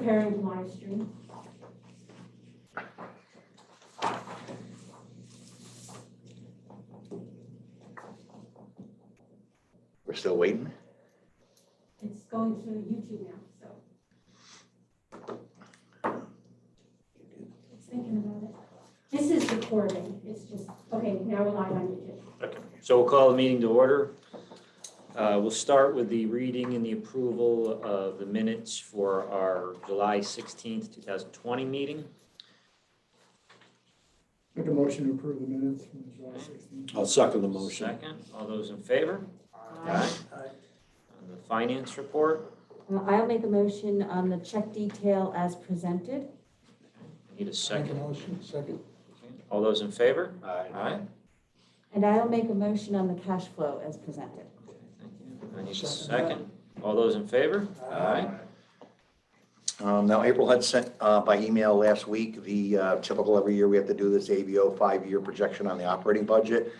preparing to live stream. We're still waiting. It's going to YouTube now, so. It's thinking about it. This is recording. It's just, okay, now we're live on YouTube. Okay, so we'll call the meeting to order. We'll start with the reading and the approval of the minutes for our July 16th, 2020 meeting. Make a motion to approve the minutes from July 16th. I'll second the motion. Second, all those in favor? Aye. On the finance report, I'll make a motion on the check detail as presented. need a Make a second. motion, second. All those in favor? Aye. And I'll make a motion on the cash flow as presented. Thank you. I need a second. All those in favor? Aye. Now, April had sent by email last week the typical every year we have to do this ABO 5-year projection on the operating budget.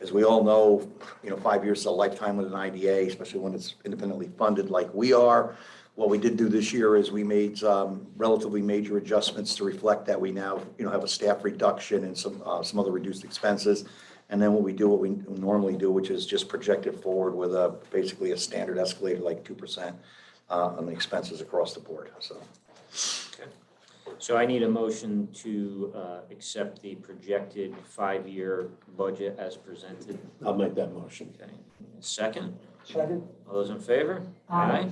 As we all know, 5 years is a lifetime with an IDA, especially when it's independently funded like we are. What we did do this year is we made relatively major adjustments to reflect that we now, have a staff reduction and some other reduced expenses. And then what we normally do, which is just project it forward with basically a standard escalator like 2% on the expenses across the board. So I need a motion to accept the projected 5-year budget as presented. I'll make that motion. Okay. Second, Second. all those in favor? Aye.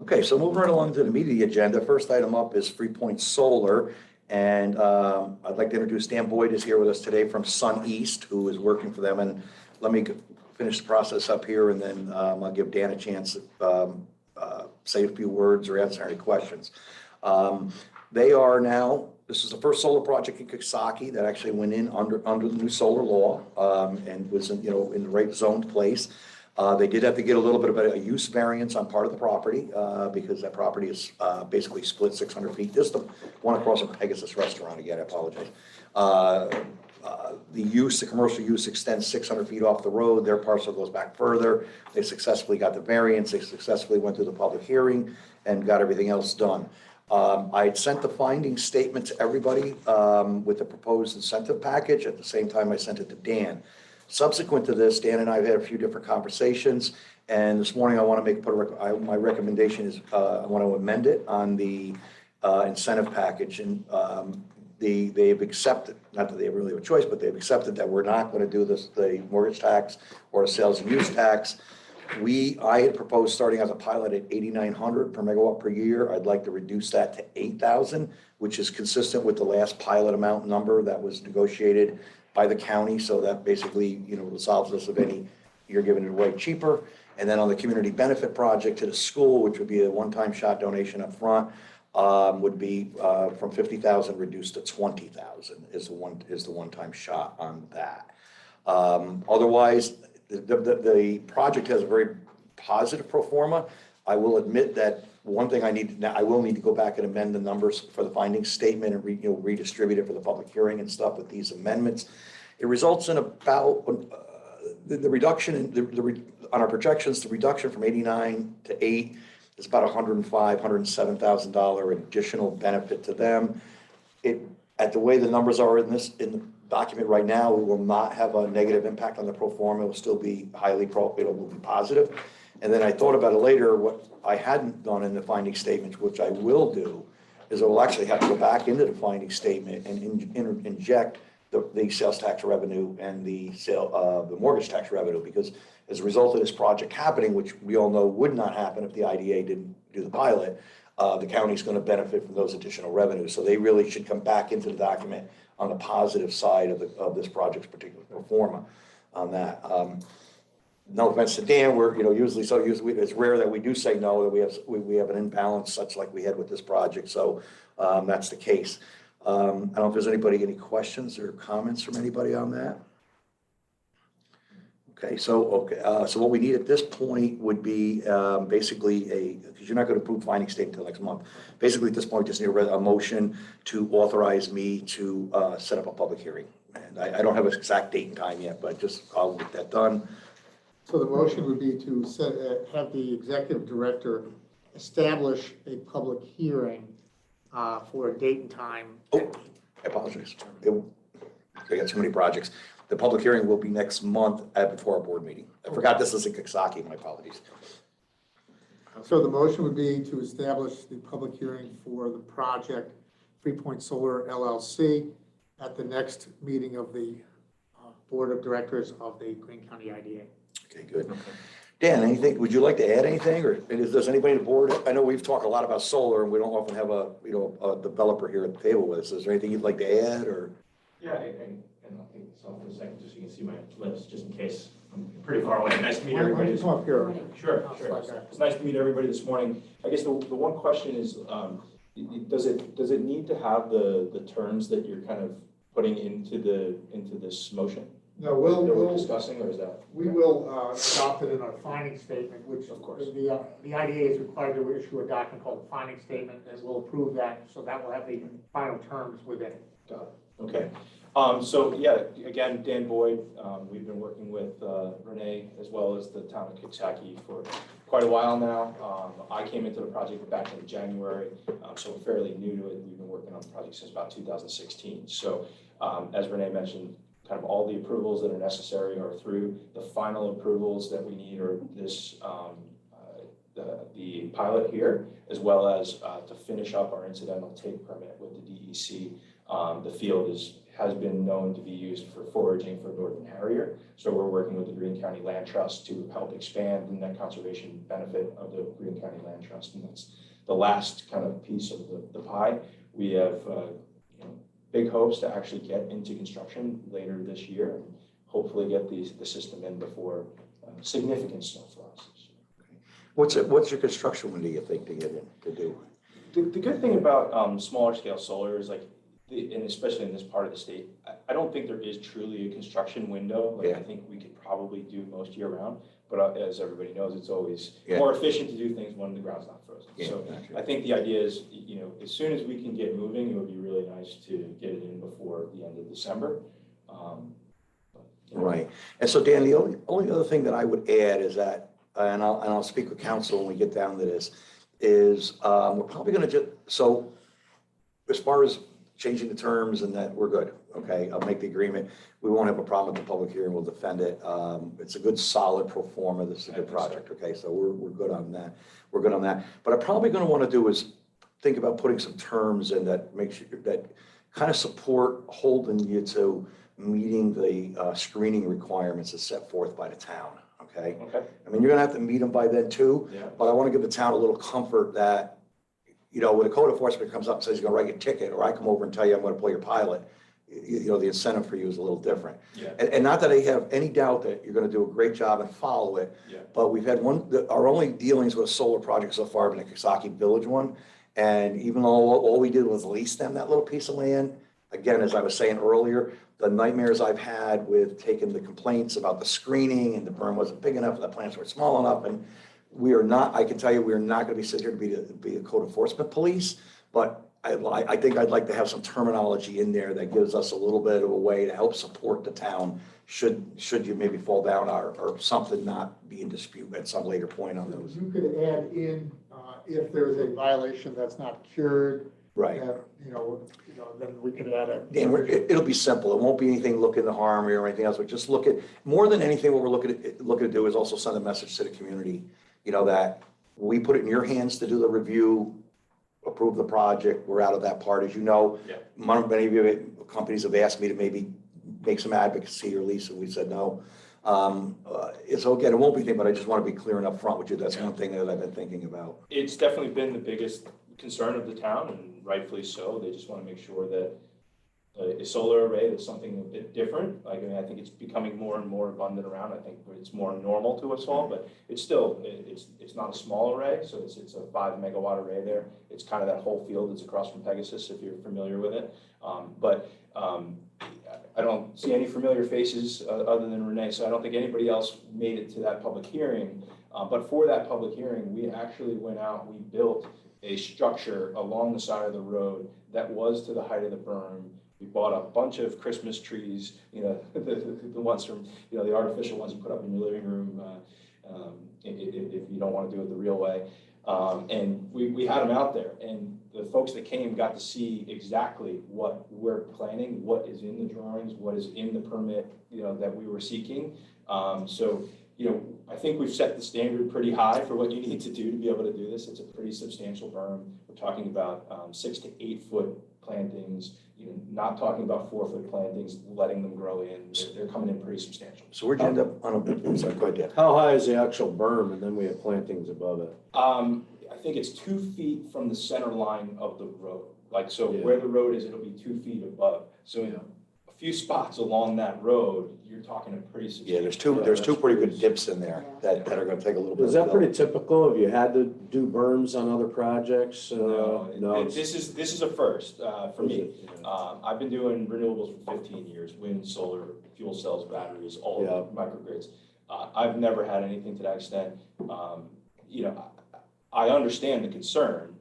Okay, so moving right along to the meat of the agenda. First item up is 3 Point Solar. And I'd like to introduce Dan Boyd is here with us today from Sun East, who is working for them. And let me finish the process up here, and then I'll give Dan a chance to say a few words or answer any questions. They are now, this is the first solar project in Coxsackie that actually went in under the new solar law and was in the right zoned place. They did have to get a little bit of a use variance on part of the property because that property is basically split 600 feet. This is the one across from Pegasus Restaurant again, I apologize. The commercial use extends 600 feet off the road. Their parcel goes back further. They successfully got the variance. They successfully went through the public hearing and got everything else done. I had sent the finding statement to everybody with the proposed incentive package. At the same time, I sent it to Dan. Subsequent to this, Dan and I have had a few different conversations, and this morning I want to my recommendation is I want to amend it on the incentive package, and they've accepted, not that they really have a choice, but they've accepted that we're not going to do the mortgage tax or a sales and use tax. I had proposed starting as a pilot at 8,900 per megawatt per year. I'd like to reduce that to 8,000, which is consistent with the last pilot amount number that was negotiated by the county. So that basically, resolves us of any, you're giving it away cheaper. And then on the community benefit project to the school, which would be a one-time shot donation up front, would be from 50,000 reduced to 20,000 is the one-time shot on that. Otherwise, the project has a very positive pro forma. I will admit that one thing I will need to go back and amend the numbers for the findings statement and redistribute it for the public hearing and stuff with these amendments. It results in about the reduction on our projections. The reduction from 89 to 8 is about $107,000 additional benefit to them. At the way the numbers are in the document right now, we will not have a negative impact on the pro forma. It will still be it will be positive. And then I thought about it later. What I hadn't done in the finding statements, which I will do, is I will actually have to go back into the finding statement and inject the sales tax revenue and the mortgage tax revenue, because as a result of this project happening, which we all know would not happen if the IDA didn't do the pilot, the county is going to benefit from those additional revenues. So they really should come back into the document on the positive side of this project's particular pro forma on that. No offense to Dan, we're usually it's rare that we do say no, that we have an imbalance such like we had with this project. So that's the case. I don't know if there's any questions or comments from anybody on that. Okay, so what we need at this point would be basically because you're not going to approve finding statement until next month. Basically, at this point, just need a motion to authorize me to set up a public hearing. And I don't have an exact date and time yet, but I'll get that done. So the motion would be to have the executive director establish a public hearing for a date and time. Oh, I apologize. I got too many projects. The public hearing will be next month before our board meeting. I forgot this is in Coxsackie, my apologies. So the motion would be to establish the public hearing for the project 3 Point Solar LLC at the next meeting of the Board of Directors of the Greene County IDA. Okay, good. Dan, anything, would you like to add anything, or does anybody on the board, I know we've talked a lot about solar, and we don't often have a developer here at the table with us. Is there anything you'd like to add, or? Yeah, and I'll take this off for a second, just so you can see my lips, just in case I'm pretty far away. Nice to meet Why don't everybody. you come up here? Sure, Oh, sure. okay. It's nice to meet everybody this morning. I guess the one question is, does it need to have the terms that you're kind of putting into this motion No, that we'll, we're discussing, or is that? we will adopt it in our finding statement, which Of course. the IDA is required to issue a document called finding statement, and we'll approve that, so that will have the final terms within it. Okay, so yeah, again, Dan Boyd, we've been working with Renee as well as the town of Coxsackie for quite a while now. I came into the project back in January, so we're fairly new to it. We've been working on the project since about 2016. So as Renee mentioned, kind of all the approvals that are necessary are through. The final approvals that we need are this, the pilot here, as well as to finish up our incidental take permit with the DEC. The field has been known to be used for foraging for northern harrier. So we're working with the Greene County Land Trust to help expand the net conservation benefit of the Greene County Land Trust. And that's the last kind of piece of the pie. We have big hopes to actually get into construction later this year and hopefully get the system in before significant snowfalls. What's your construction window you think to get in, to do? The good thing about smaller scale solar is and especially in this part of the state, I don't think there is truly a construction window. Yeah. I think we could probably do most year round, but as everybody knows, it's always Yeah. more efficient to do things when the ground's not frozen. Yeah, So gotcha. I think the idea is, as soon as we can get moving, it would be really nice to get it in before the end of December. Right. And so, Dan, the only other thing that I would add is that, and I'll speak with council when we get down to this, is we're probably going to so as far as changing the terms and that, we're good, okay? I'll make the agreement. We won't have a problem with the public hearing. We'll defend it. It's a good, solid pro forma. This is a good project, okay? So we're good on that. We're good on that. But I'm probably going to want to do is think about putting some terms in that makes you, that kind of support holding you to meeting the screening requirements as set forth by the town, okay? Okay. I mean, you're gonna have to meet them by then too, Yeah. but I want to give the town a little comfort that, when a code enforcement comes up and says he's gonna write you a ticket, or I come over and tell you I'm gonna pull your pilot, the incentive for you is a little different. Yeah. And not that I have any doubt that you're gonna do a great job and follow it, Yeah. but we've had our only dealings with a solar project so far have been the Coxsackie Village one. And even though all we did was lease them that little piece of land, again, as I was saying earlier, the nightmares I've had with taking the complaints about the screening and the berm wasn't big enough, the plants weren't small enough, and I can tell you, we are not gonna be sitting here to be a code enforcement police, but I think I'd like to have some terminology in there that gives us a little bit of a way to help support the town should you maybe fall down or something not be in dispute at some later point on those. You could add in, if there's a violation that's not cured, Right. that, then we could add a. Dan, it'll be simple. It won't be anything looking to harm you or anything else, but just look at, more than anything, what we're looking to do is also send a message to the community, that we put it in your hands to do the review, approve the project. We're out of that part, as you know. Yeah. Many of your companies have asked me to maybe make some advocacy or lease, and we said no. So again, it won't be anything, but I just want to be clear and upfront with you. That's one thing that I've been thinking about. It's definitely been the biggest concern of the town, and rightfully so. They just want to make sure that a solar array is something a bit different. I think it's becoming more and more abundant around. I think it's more normal to us all, but it's still, it's not a small array. So it's a 5 megawatt array there. It's kind of that whole field that's across from Pegasus, if you're familiar with it. I don't see any familiar faces other than Renee, so I don't think anybody else made it to that public hearing. But for that public hearing, we actually went out, we built a structure along the side of the road that was to the height of the berm. We bought a bunch of Christmas trees, the ones from, the artificial ones you put up in your living room, if you don't want to do it the real way. And we had them out there, and the folks that came got to see exactly what we're planning, what is in the drawings, what is in the permit, that we were seeking. So, I think we've set the standard pretty high for what you need to do to be able to do this. It's a pretty substantial berm. We're talking about 6 to 8 foot plantings, not talking about 4 foot plantings, letting them grow in. They're coming in pretty substantial. So where'd you end up on a, sorry, go ahead, Dan. How high is the actual berm, and then we have plantings above it? I think it's 2 feet from the center line of the road. Like, so Yeah. where the road is, it'll be 2 feet above. So in a few spots along that road, you're talking a pretty substantial. Yeah, there's two pretty good dips in there that are gonna take a little bit. Is that pretty typical? Have you had to do berms on other projects? No, No. this is a first for me. Is it? Yeah. I've been doing renewables for 15 years, wind, solar, fuel cells, batteries, all Yeah. of the microgrids. I've never had anything to that extent. I understand the concern.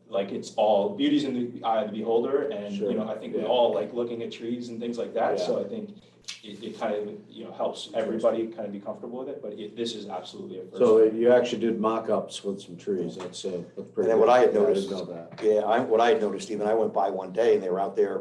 Like, it's all, beauty's in the eye of the beholder, and, Sure. I think we Yeah. all like looking at trees and things like that, so Yeah. I think it kind of, helps everybody kind of be comfortable with it, but this is absolutely a first. So you actually did mock-ups with some trees, that's pretty And good. then what I had Yeah, noticed, didn't know that. what I had noticed, even I went by one day and they were out there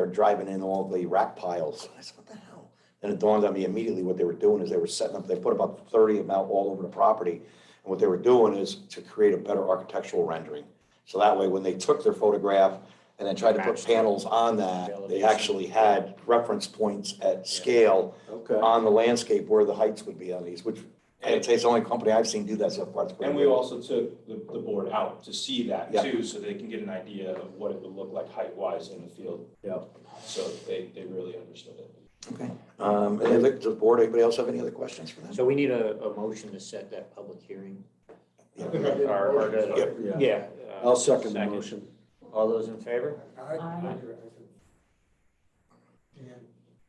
driving in all the rack piles. I said, what the hell? And it dawned on me immediately what they were doing is they were setting up, they put about 30 of them out all over the property. And what they were doing is to create a better architectural rendering. So that way, when they took their photograph and then tried to put panels on that, they actually had reference points at scale Okay. on the landscape where the heights would be on these, which I'd say it's the only company I've seen do that so far. It's pretty And we good. also took the board out to see that Yeah. too, so they can get an idea of what it would look like height-wise in the field. Yeah. So they really understood it. Okay, and then the board, anybody else have any other questions for them? So we need a motion to set that public hearing. I think I did a Or motion. to- Yeah. Yeah. I'll second the motion. All those in favor? Aye.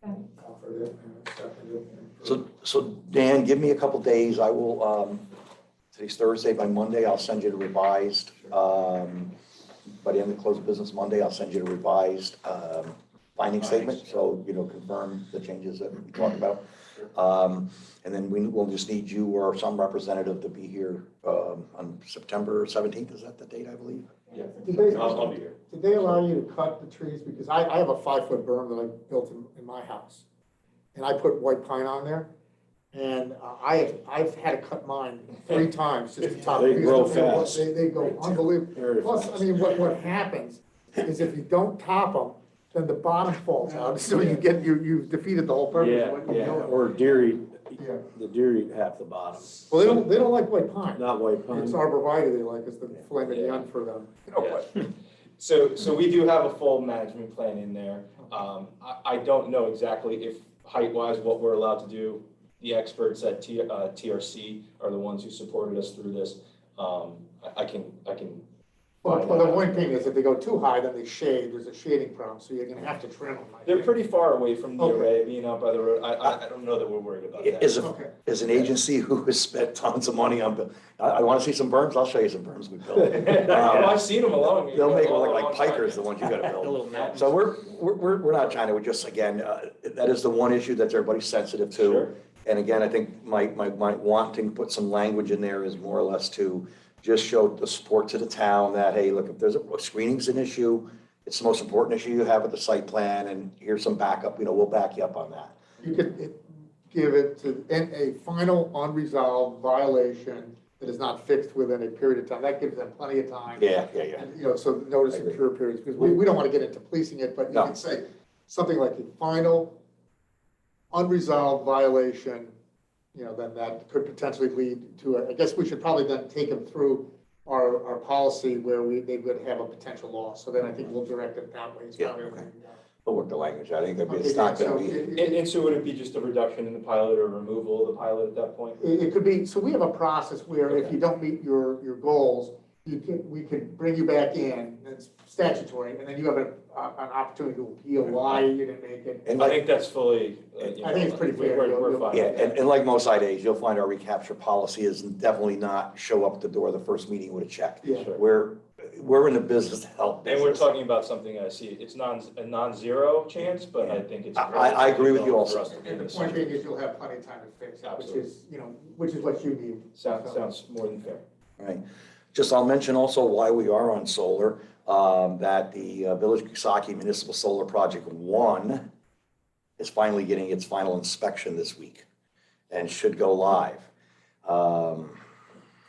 Dan offered it and seconded it. So Dan, give me a couple days, I will, today's Thursday, by Monday, I'll send you the revised, by the end of the close of business Monday, I'll send you the revised, finding statement, so, confirm the changes that we talked about. And then we'll just need you or some representative to be here, on September 17th, is that the date, I believe? Yeah. I'll be here. Did they allow you to cut the trees? Because I have a 5-foot berm that I built in my house. And I put white pine on there. And I've had to cut mine 3 times just to top. They because grow they- fast. They go unbelievable. Very Plus, fast. I mean, what happens is if you don't top them, then the bottom falls out. So you've defeated the whole purpose Yeah, of what you're yeah. doing. Or deer eat, Yeah. the deer eat half the bottom. Well, they don't like white pine. Not white pine. It's arborvitae they like, it's the filet Yeah. mignon for them. Yeah. So we do have a full management plan in there. I don't know exactly if height-wise what we're allowed to do. The experts at TRC are the ones who supported us through this. I can. Well, the one thing is if they go too high, then they shade, there's a shading problem, so you're gonna have to trim them. I They're think. pretty far away from the Okay. array, being out by the road. I don't know that we're worried about that. Okay. As an agency who has spent tons of money on, I want to see some berms, I'll show you some berms we built. Well, I've seen them along. They'll make it look a like long time. pikers, the ones you gotta A build. little mountain. So we're not trying to, we're just, again, that is the one issue that everybody's sensitive to. Sure. And again, I think my wanting to put some language in there is more or less to just show the support to the town that, hey, look, if there's screening's an issue, it's the most important issue you have with the site plan, and here's some backup, we'll back you up on that. You could give it to, in a final unresolved violation that is not fixed within a period of time, that gives them plenty of time. Yeah. And, so notice I and agree. cure periods, because we don't want to get into policing it, but you No. can say something like a final unresolved violation, then that could potentially lead to, I guess we should probably then take them through our policy where they would have a potential loss, so then I think we'll direct it that way. It's Yeah, probably- okay. We'll work the language, I think Okay, it's not so gonna be. And so would it be just a reduction in the pilot or removal of the pilot at that point? It could be, so we have a process where if you don't meet your goals, we can bring you back in, it's statutory, and then you have an opportunity to appeal why you didn't make it. And I like, think that's fully. I think it's pretty fair. We're fine. yeah, with that. and like most IDAs, you'll find our recapture policy is definitely not show up at the door the first meeting with a check. Yeah. Sure. Where, we're in the business to help. And we're business. talking about something I see, it's a non-zero chance, but I think it's. I agree with you relatively also. difficult for us to And the do point this. being is you'll have plenty of time to fix it, which Absolutely. is, which is what you need. Sounds more than fair. Right. Just, I'll mention also why we are on solar, that the Village of Coxsackie Municipal Solar Project 1 is finally getting its final inspection this week and should go live.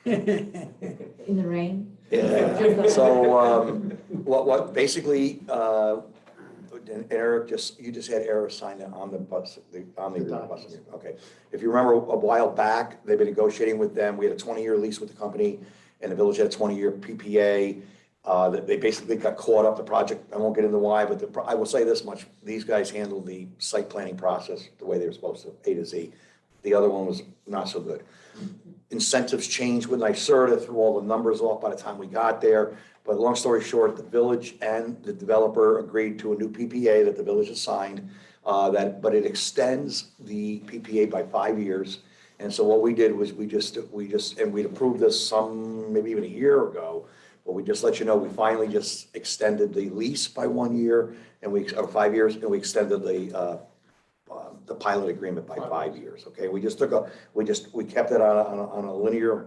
In the rain? Yeah, so, what, basically, and Eric, you just had Eric sign it on the bus, on the bus, okay. If you remember a while back, they've been negotiating with them, we had a 20-year lease with the company, and the village had a 20-year PPA. They basically got caught up the project, I won't get into why, but I will say this much, these guys handled the site planning process the way they were supposed to, A to Z. The other one was not so good. Incentives changed with NYSERDA, threw all the numbers off by the time we got there. But long story short, the village and the developer agreed to a new PPA that the village has signed, but it extends the PPA by 5 years. And so what we did was we just, and we'd approved this maybe even a year ago, but we just let you know, we finally just extended the lease by 1 year or 5 years, and we extended the pilot agreement by 5 years, okay? We just we kept it on a linear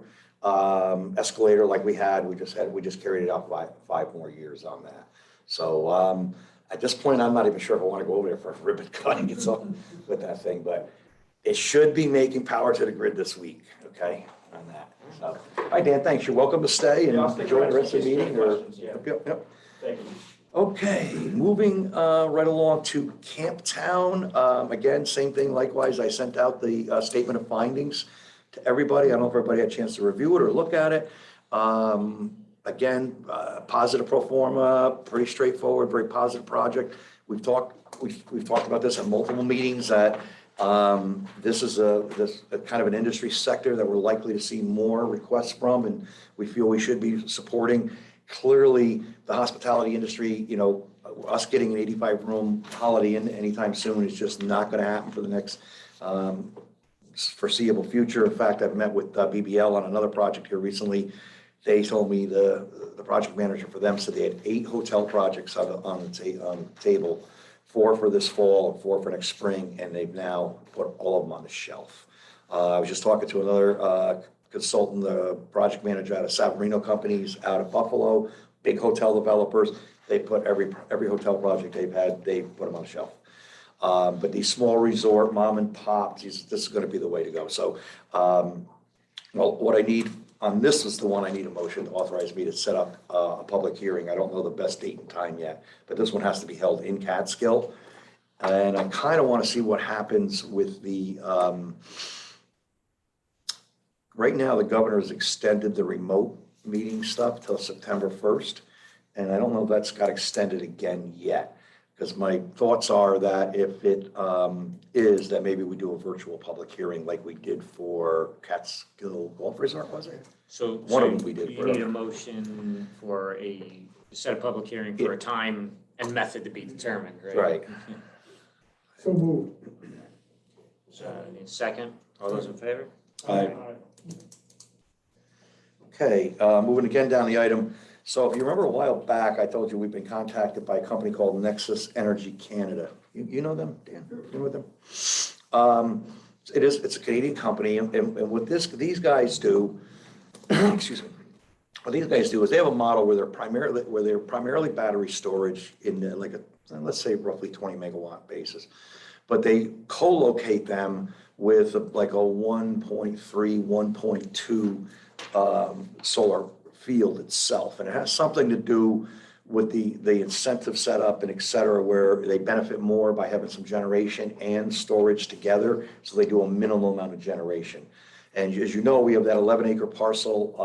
escalator like we had, we just carried it out by 5 more years on that. So, at this point, I'm not even sure if I want to go over there for ribbon cutting and so with that thing, but it should be making power to the grid this week, okay, on that. So, all right, Dan, thanks. You're welcome to stay and Yeah, I'll stick enjoy the around rest of the in case meeting. you have questions, yeah. Yep. Thank you. Okay, moving right along to Camptown. Again, same thing, likewise, I sent out the statement of findings to everybody. I don't know if everybody had a chance to review it or look at it. Again, positive pro forma, pretty straightforward, very positive project. We've talked about this at multiple meetings, that this is a kind of an industry sector that we're likely to see more requests from, and we feel we should be supporting. Clearly, the hospitality industry, us getting an 85-room Holiday Inn anytime soon is just not going to happen for the next foreseeable future. In fact, I've met with BBL on another project here recently. They told me the project manager for them said they had 8 hotel projects on the table, 4 for this fall and 4 for next spring, and they've now put all of them on the shelf. I was just talking to another consultant, the project manager out of Savarino Companies out of Buffalo, big hotel developers. They put every hotel project they've had, they put them on the shelf. But these small resort, mom and pop, this is going to be the way to go. So, what I need on this is the one I need a motion to authorize me to set up a public hearing. I don't know the best date and time yet, but this one has to be held in Catskill. And I kind of want to see what happens with the, right now, the governor has extended the remote meeting stuff till September 1st. And I don't know if that's got extended again yet. Because my thoughts are that if it is, that maybe we do a virtual public hearing like we did for Catskill Golf Resort, was it? So, One of them we did. You need a motion for set a public hearing for a time and method to be determined, right? Right. So moved. Need a second? All those in favor? Aye. Okay, moving again down the item. So if you remember a while back, I told you we've been contacted by a company called Nexus Energy Canada. You know them, Dan? You know them? It's a Canadian company, and what these guys do, excuse me, what these guys do is they have a model where they're primarily battery storage in like let's say roughly 20 megawatt basis, but they co-locate them with like a 1.3, 1.2 solar field itself. And it has something to do with the incentive setup and et cetera, where they benefit more by having some generation and storage together. So they do a minimal amount of generation. And as you know, we have that 11-acre parcel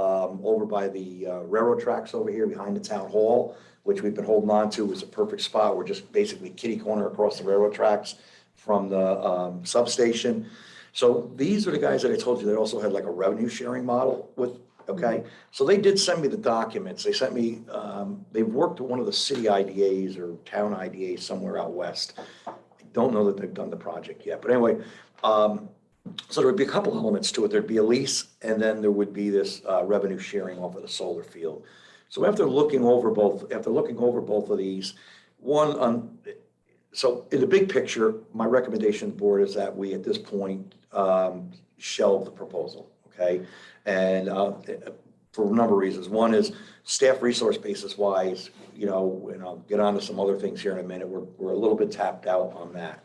over by the railroad tracks over here behind the town hall, which we've been holding on to. Is a perfect spot. We're just basically kitty corner across the railroad tracks from the substation. So these are the guys that I told you that also had like a revenue sharing model with. Okay, so they did send me the documents. They sent me, they've worked at one of the city IDAs or town IDAs somewhere out west. I don't know that they've done the project yet, but anyway, so there would be a couple elements to it. There'd be a lease, and then there would be this revenue sharing off of the solar field. So after looking over both of these, so in the big picture, my recommendation to the board is that we, at this point, shelve the proposal, okay? And for a number of reasons. One is staff resource basis wise, and I'll get on to some other things here in a minute, we're a little bit tapped out on that.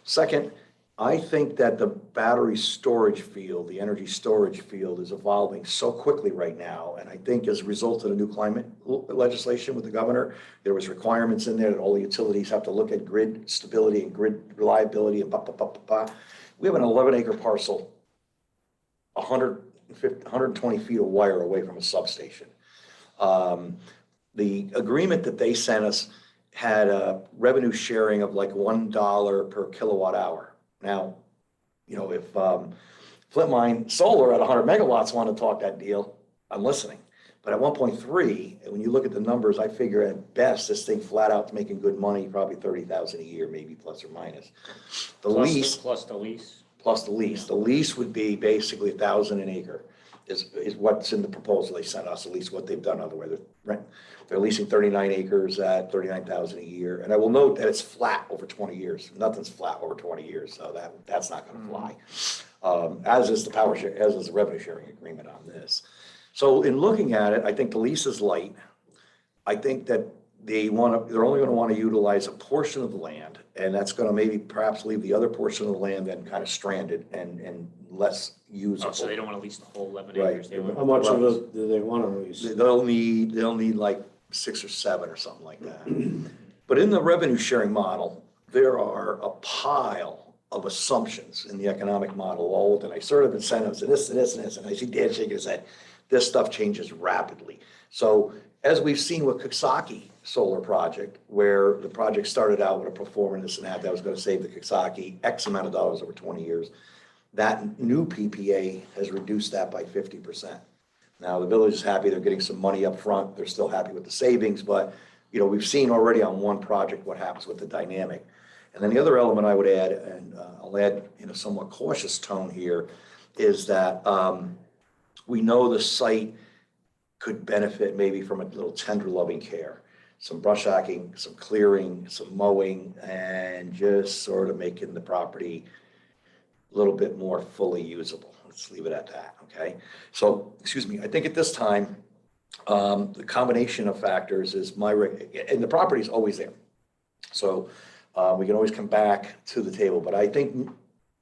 Second, I think that the battery storage field, the energy storage field is evolving so quickly right now. And I think as a result of the new climate legislation with the governor, there was requirements in there that all the utilities have to look at grid stability and grid reliability and We have an 11-acre parcel, 120 feet of wire away from a substation. The agreement that they sent us had a revenue sharing of like $1 per kilowatt hour. Now, if Flint Mine Solar at 100 megawatts want to talk that deal, I'm listening. But at 1.3, when you look at the numbers, I figure at best this thing flat out's making good money, probably 30,000 a year, maybe plus or minus. The lease Plus the lease. plus the lease. The lease would be basically 1,000 an acre is what's in the proposal they sent us, at least what they've done otherwise. They're leasing 39 acres at 39,000 a year. And I will note that it's flat over 20 years. Nothing's flat over 20 years, so that's not going to fly. As is the revenue sharing agreement on this. So in looking at it, I think the lease is light. I think that they're only going to want to utilize a portion of the land, and that's going to maybe perhaps leave the other portion of the land then kind of stranded and less usable. Oh, so they don't want to lease the whole 11 Right. acres. They want How much of it do they want to lease? They'll need like 6 or 7 or something like that. But in the revenue sharing model, there are a pile of assumptions in the economic model, all with a sort of incentives and this and this and this. And I see Dan shaking his head. This stuff changes rapidly. So as we've seen with Coxsackie Solar Project, where the project started out with a performance this and that was going to save the Coxsackie X amount of dollars over 20 years. That new PPA has reduced that by 50%. Now, the village is happy they're getting some money up front. They're still happy with the savings, but we've seen already on one project what happens with the dynamic. And then the other element I would add, and I'll add in a somewhat cautious tone here, is that we know the site could benefit maybe from a little tender loving care, some brush hacking, some clearing, some mowing, and just sort of making the property a little bit more fully usable. Let's leave it at that, okay? So, I think at this time, the combination of factors is and the property is always there. So we can always come back to the table, but I think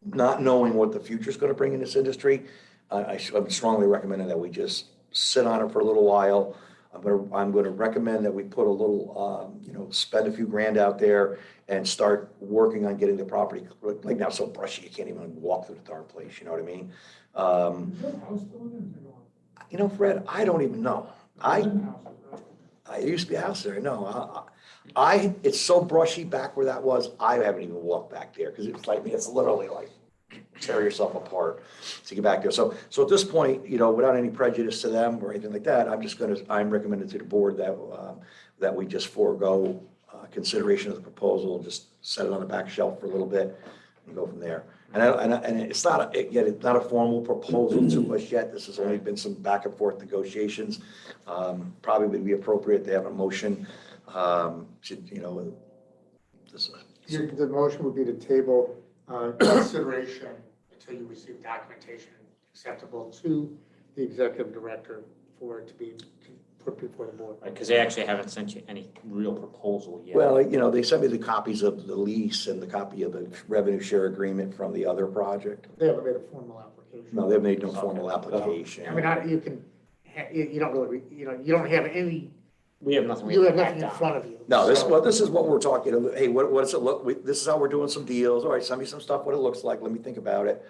not knowing what the future is going to bring in this industry, I'm strongly recommending that we just sit on it for a little while. I'm going to recommend that we put a little, spend a few grand out there and start working on getting the property, like now so brushy, you can't even walk through the darn place, you know what I mean? Is that house still in there? Fred, I don't even know. It used to be a house there, no. It's so brushy back where that was, I haven't even walked back there, because it's literally like, tear yourself apart to get back there. So at this point, without any prejudice to them or anything like that, I'm recommending to the board that we just forego consideration of the proposal, just set it on the back shelf for a little bit and go from there. And it's not a formal proposal to us yet. This has only been some back and forth negotiations. Probably would be appropriate to have a motion. The motion would be to table consideration until you receive documentation acceptable to the executive director for it to be put before the board. Because they actually haven't sent you any real proposal yet. Well, they sent me the copies of the lease and the copy of the revenue share agreement from the other project. They haven't made a formal application. No, they've made no formal application. I mean, you don't really, you don't have any, We have nothing. you have nothing in front of you. No, this So- is what we're talking. Hey, what does it look? This is how we're doing some deals. All right, send me some stuff. What it looks like. Let me think about it.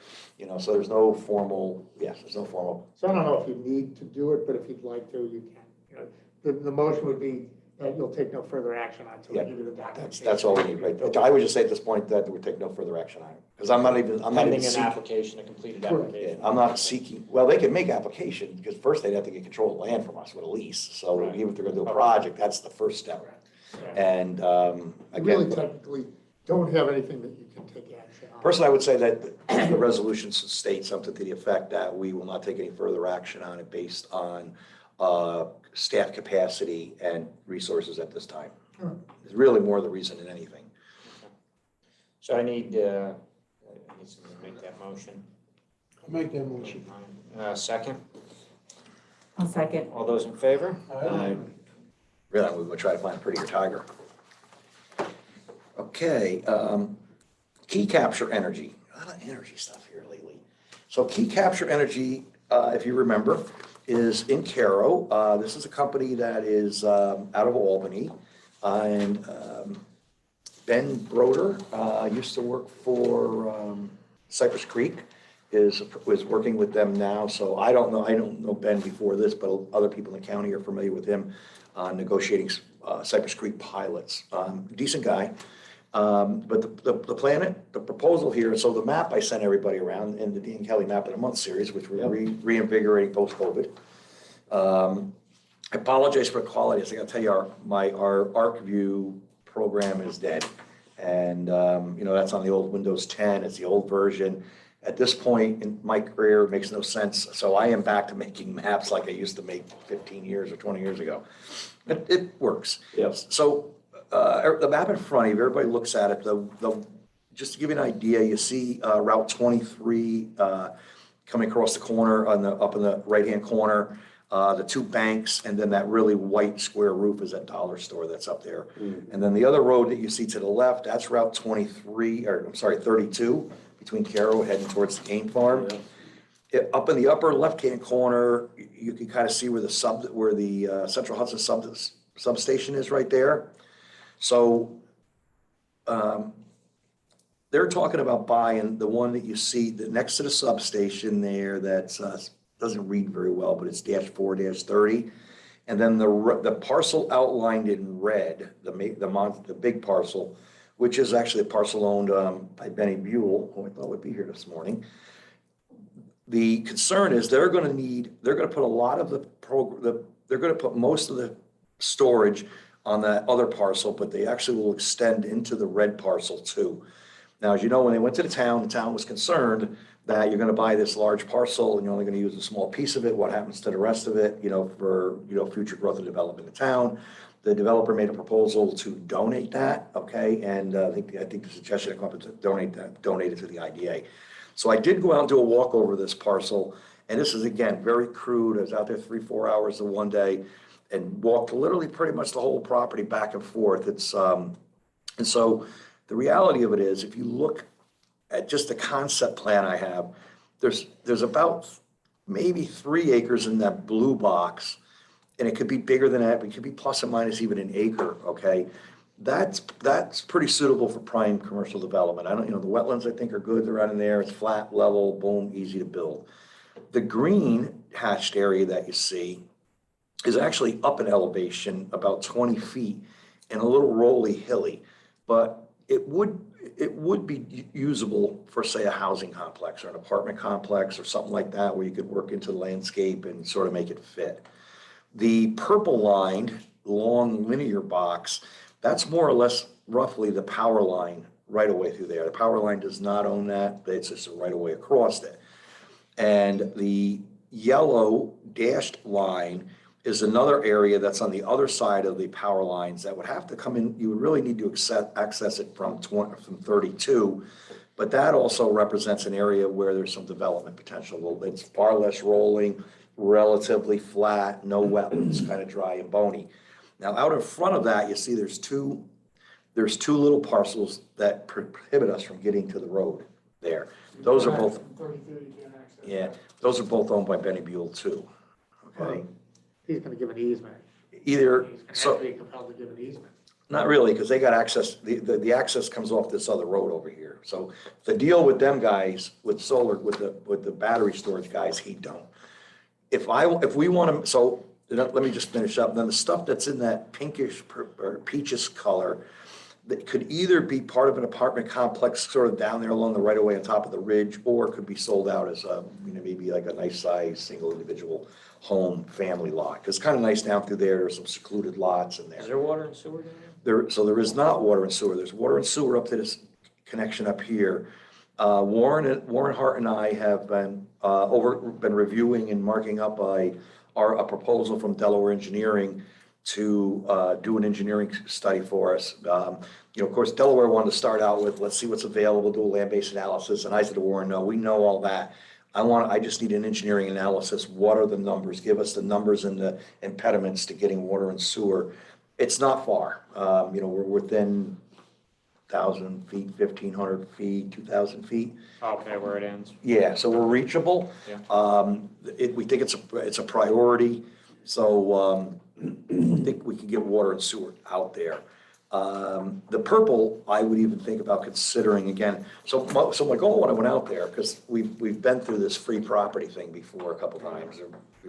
So there's no formal. Yes, there's no formal. So I don't know if you need to do it, but if you'd like to, you can. The motion would be that you'll take no further action until Yeah, you give you the documentation. That's all we need, right? I would just say at this point that we take no further action on it because I'm not even Pending an seeking. application, a completed Correct. application. I'm not seeking. Well, they can make application because first they'd have to get control of land from us with a lease. So Right. even if they're going to do a project, that's the first step. Right. And You really again, technically don't have anything that you can take action on. personally, I would say that the resolution states something to the effect that we will not take any further action on it based on staff capacity and resources at this time. All right. It's really more the reason than anything. So I need someone to make that motion. I'll make that motion. Second, I'll second. all those in favor? Aye. Really, we're gonna try to find a prettier tiger. Okay, key capture energy. A lot of energy stuff here lately. So key capture energy, if you remember, is in Caro. This is a company that is out of Albany. And Ben Broder used to work for Cypress Creek, is working with them now. So I don't know Ben before this, but other people in the county are familiar with him negotiating Cypress Creek pilots. Decent guy. But the proposal here, so the map I sent everybody around in the Dean Kelly Map in a Month series, which we're reinvigorating post-COVID. I apologize for the quality. I gotta tell you, our ArcView program is dead. And, that's on the old Windows 10. It's the old version. At this point in my career, it makes no sense. So I am back to making maps like I used to make 15 years or 20 years ago. It works. Yes. So the map in front of you, everybody looks at it. Just to give you an idea, you see Route 23 coming across the corner up in the right-hand corner. The two banks, and then that really white square roof is that dollar store that's up there. And then the other road that you see to the left, that's Route 32, between Caro heading towards the Kane Farm. Up in the upper left-hand corner, you can kind of see where the Central Hudson substation is right there. So they're talking about buying the one that you see next to the substation there that's doesn't read very well, but it's -4-30. And then the parcel outlined in red, the big parcel, which is actually a parcel owned by Benny Buell, who I thought would be here this morning. The concern is they're gonna put a lot of they're gonna put most of the storage on that other parcel, but they actually will extend into the red parcel too. Now, as you know, when they went to the town was concerned that you're gonna buy this large parcel and you're only gonna use a small piece of it. What happens to the rest of it, for, future growth and development in the town? The developer made a proposal to donate that, okay? And I think the suggestion had come up to donate it to the IDA. So I did go out and do a walk over this parcel, and this is, again, very crude. I was out there 3-4 hours in one day and walked literally pretty much the whole property back and forth. And so the reality of it is, if you look at just the concept plan I have, there's about maybe 3 acres in that blue box, and it could be bigger than that. It could be plus or minus even an acre, okay? That's pretty suitable for prime commercial development. The wetlands I think are good. They're right in there. It's flat, level, boom, easy to build. The green hatched area that you see is actually up in elevation about 20 feet and a little rolly hilly, but it would be usable for, say, a housing complex or an apartment complex or something like that, where you could work into the landscape and sort of make it fit. The purple lined long linear box, that's more or less roughly the power line right away through there. The power line does not own that, but it's just a right away across it. And the yellow dashed line is another area that's on the other side of the power lines that would have to come in. You would really need to access it from 32, but that also represents an area where there's some development potential. Well, it's far less rolling, relatively flat, no wetlands, kind of dry and bony. Now, out in front of that, you see there's two little parcels that prohibit us from getting to the road there. Those are both, yeah, those are both owned by Benny Buell too, okay? He's gonna give an easement. Either, He's so, gonna have to be compelled to give an easement. not really, because they got access, the access comes off this other road over here. So the deal with them guys, with solar, with the battery storage guys, he don't. If we want to, so let me just finish up. Then the stuff that's in that pinkish or peachish color, that could either be part of an apartment complex sort of down there along the right of way on top of the ridge, or could be sold out as maybe like a nice size single individual home family lot. It's kind of nice down through there. There's some secluded lots in there. Is there water and sewer down there? So there is not water and sewer. There's water and sewer up to this connection up here. Warren Hart and I have been reviewing and marking up a a proposal from Delaware Engineering to do an engineering study for us. Of course, Delaware wanted to start out with, let's see what's available, do a land-based analysis, and I said to Warren, no, we know all that. I just need an engineering analysis. What are the numbers? Give us the numbers and the impediments to getting water and sewer. It's not far. We're within 1,000 feet, 1,500 feet, 2,000 feet. Okay, where it ends. Yeah, so we're reachable. Yeah. We think it's a priority, so I think we can get water and sewer out there. The purple, I would even think about considering again. So my goal when I went out there, because we've been through this free property thing before a couple times,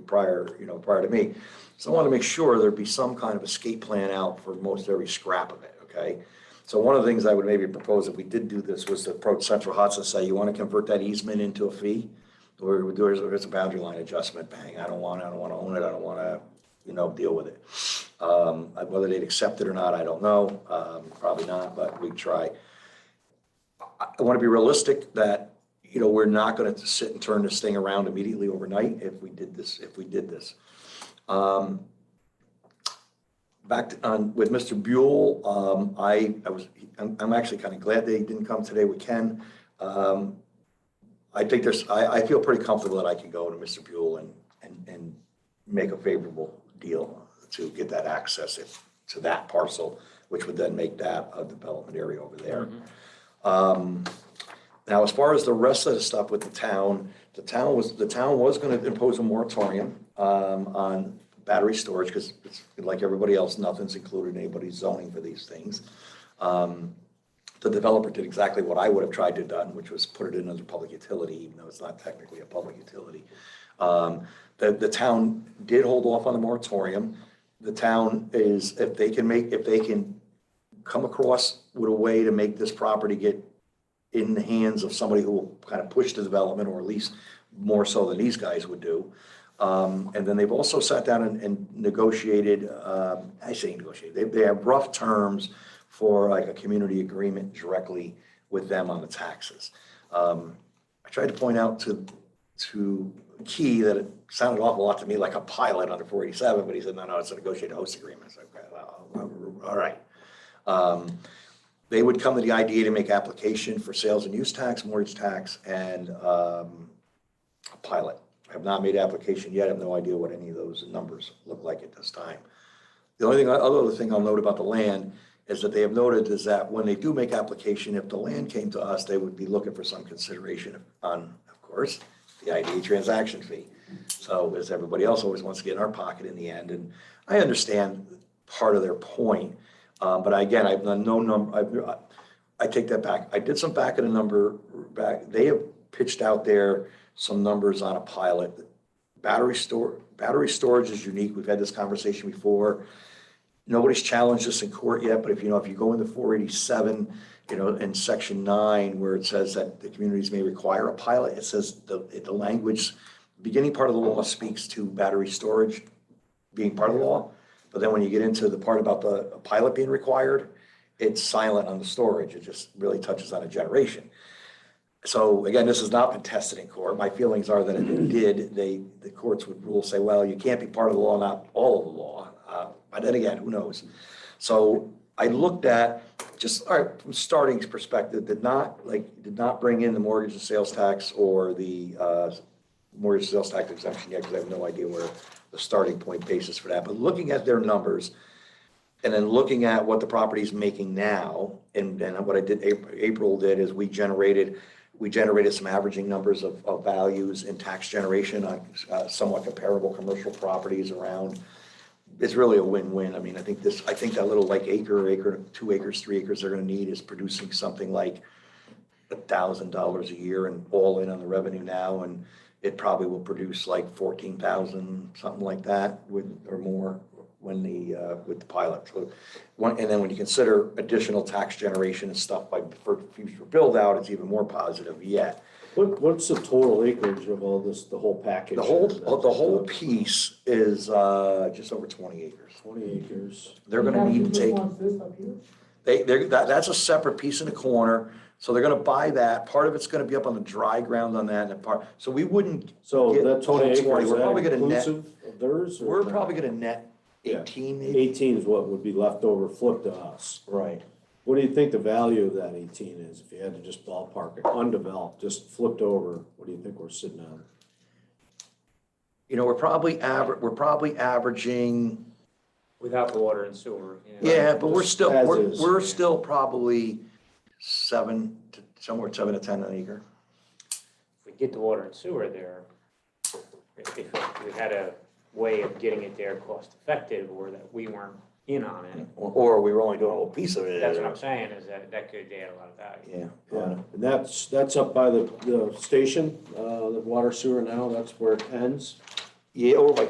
prior to me. So I want to make sure there'd be some kind of escape plan out for most every scrap of it, okay? So one of the things I would maybe propose if we did do this was to approach Central Hudson and say, you want to convert that easement into a fee? Or it's a boundary line adjustment, bang, I don't want to own it, I don't want to, deal with it. Whether they'd accept it or not, I don't know, probably not, but we try. I want to be realistic that, we're not going to sit and turn this thing around immediately overnight if we did this. With Mr. Buell, I'm actually kind of glad they didn't come today with Ken. I think I feel pretty comfortable that I can go to Mr. Buell and make a favorable deal to get that access to that parcel, which would then make that a development area over there. Now, as far as the rest of the stuff with the town was going to impose a moratorium on battery storage, because it's like everybody else, nothing's included in anybody's zoning for these things. The developer did exactly what I would have tried to have done, which was put it in as a public utility, even though it's not technically a public utility. The town did hold off on the moratorium. The town is, if they can come across with a way to make this property get in the hands of somebody who will kind of push the development, or at least more so than these guys would do. And then they've also sat down and negotiated, they have rough terms for like a community agreement directly with them on the taxes. I tried to point out to Key that it sounded an awful lot to me like a pilot under 487, but he said, no, it's a negotiated host agreement. I said, okay, well, all right. They would come to the idea to make application for sales and use tax, mortgage tax, and a pilot. I have not made application yet. I have no idea what any of those numbers look like at this time. The only other thing I'll note about the land is that they have noted is that when they do make application, if the land came to us, they would be looking for some consideration on, of course, the IDA transaction fee. So as everybody else always wants to get in our pocket in the end, and I understand part of their point, but again, I've done no number. I take that back. I did some back of the number back. They have pitched out there some numbers on a pilot. Battery storage is unique. We've had this conversation before. Nobody's challenged this in court yet, but if you go into 487, in section 9, where it says that the communities may require a pilot, it says the language, beginning part of the law speaks to battery storage being part of the law. But then when you get into the part about the pilot being required, it's silent on the storage. It just really touches on a generation. So again, this has not been tested in court. My feelings are that if it did, the courts would say, well, you can't be part of the law, not all of the law. But then again, who knows? So I looked at just, all right, from starting perspective, did not bring in the mortgage and sales tax or the mortgage and sales tax exemption yet, because I have no idea where the starting point basis for that. But looking at their numbers, and then looking at what the property is making now, and what I did, April did, is we generated some averaging numbers of values in tax generation on somewhat comparable commercial properties around. It's really a win-win. I mean, I think that little like acre, 2 acres, 3 acres they're going to need is producing something like $1,000 a year and all in on the revenue now, and it probably will produce like 14,000, something like that, or more with the pilot. So and then when you consider additional tax generation and stuff for future build out, it's even more positive yet. What's the total acreage of all this, the whole package? The whole piece is just over 20 acres. 20 acres. They're going to need to take. That's a separate piece in the corner, so they're gonna buy that. Part of it's gonna be up on the dry ground on that and part, so we wouldn't, So Get that the whole 20 20, acres, we're is probably that gonna net- inclusive of theirs? or we're not? probably gonna net Yeah. 18 maybe. 18 is what would be left over flipped to us. Right. What do you think the value of that 18 is, if you had to just ballpark it, undeveloped, just flipped over, what do you think we're sitting on? You know, we're probably averaging, Without the water and sewer, yeah, but we're still, As we're, is. we're still probably 7 to 10 an acre. If we get the water and sewer there, if we had a way of getting it there cost effective or that we weren't in on it, Or we were only doing a little piece of it. that's what I'm saying, is that could add a lot of value. Yeah. Yeah, and that's up by the station, the water sewer now, that's where it ends, Yeah, over by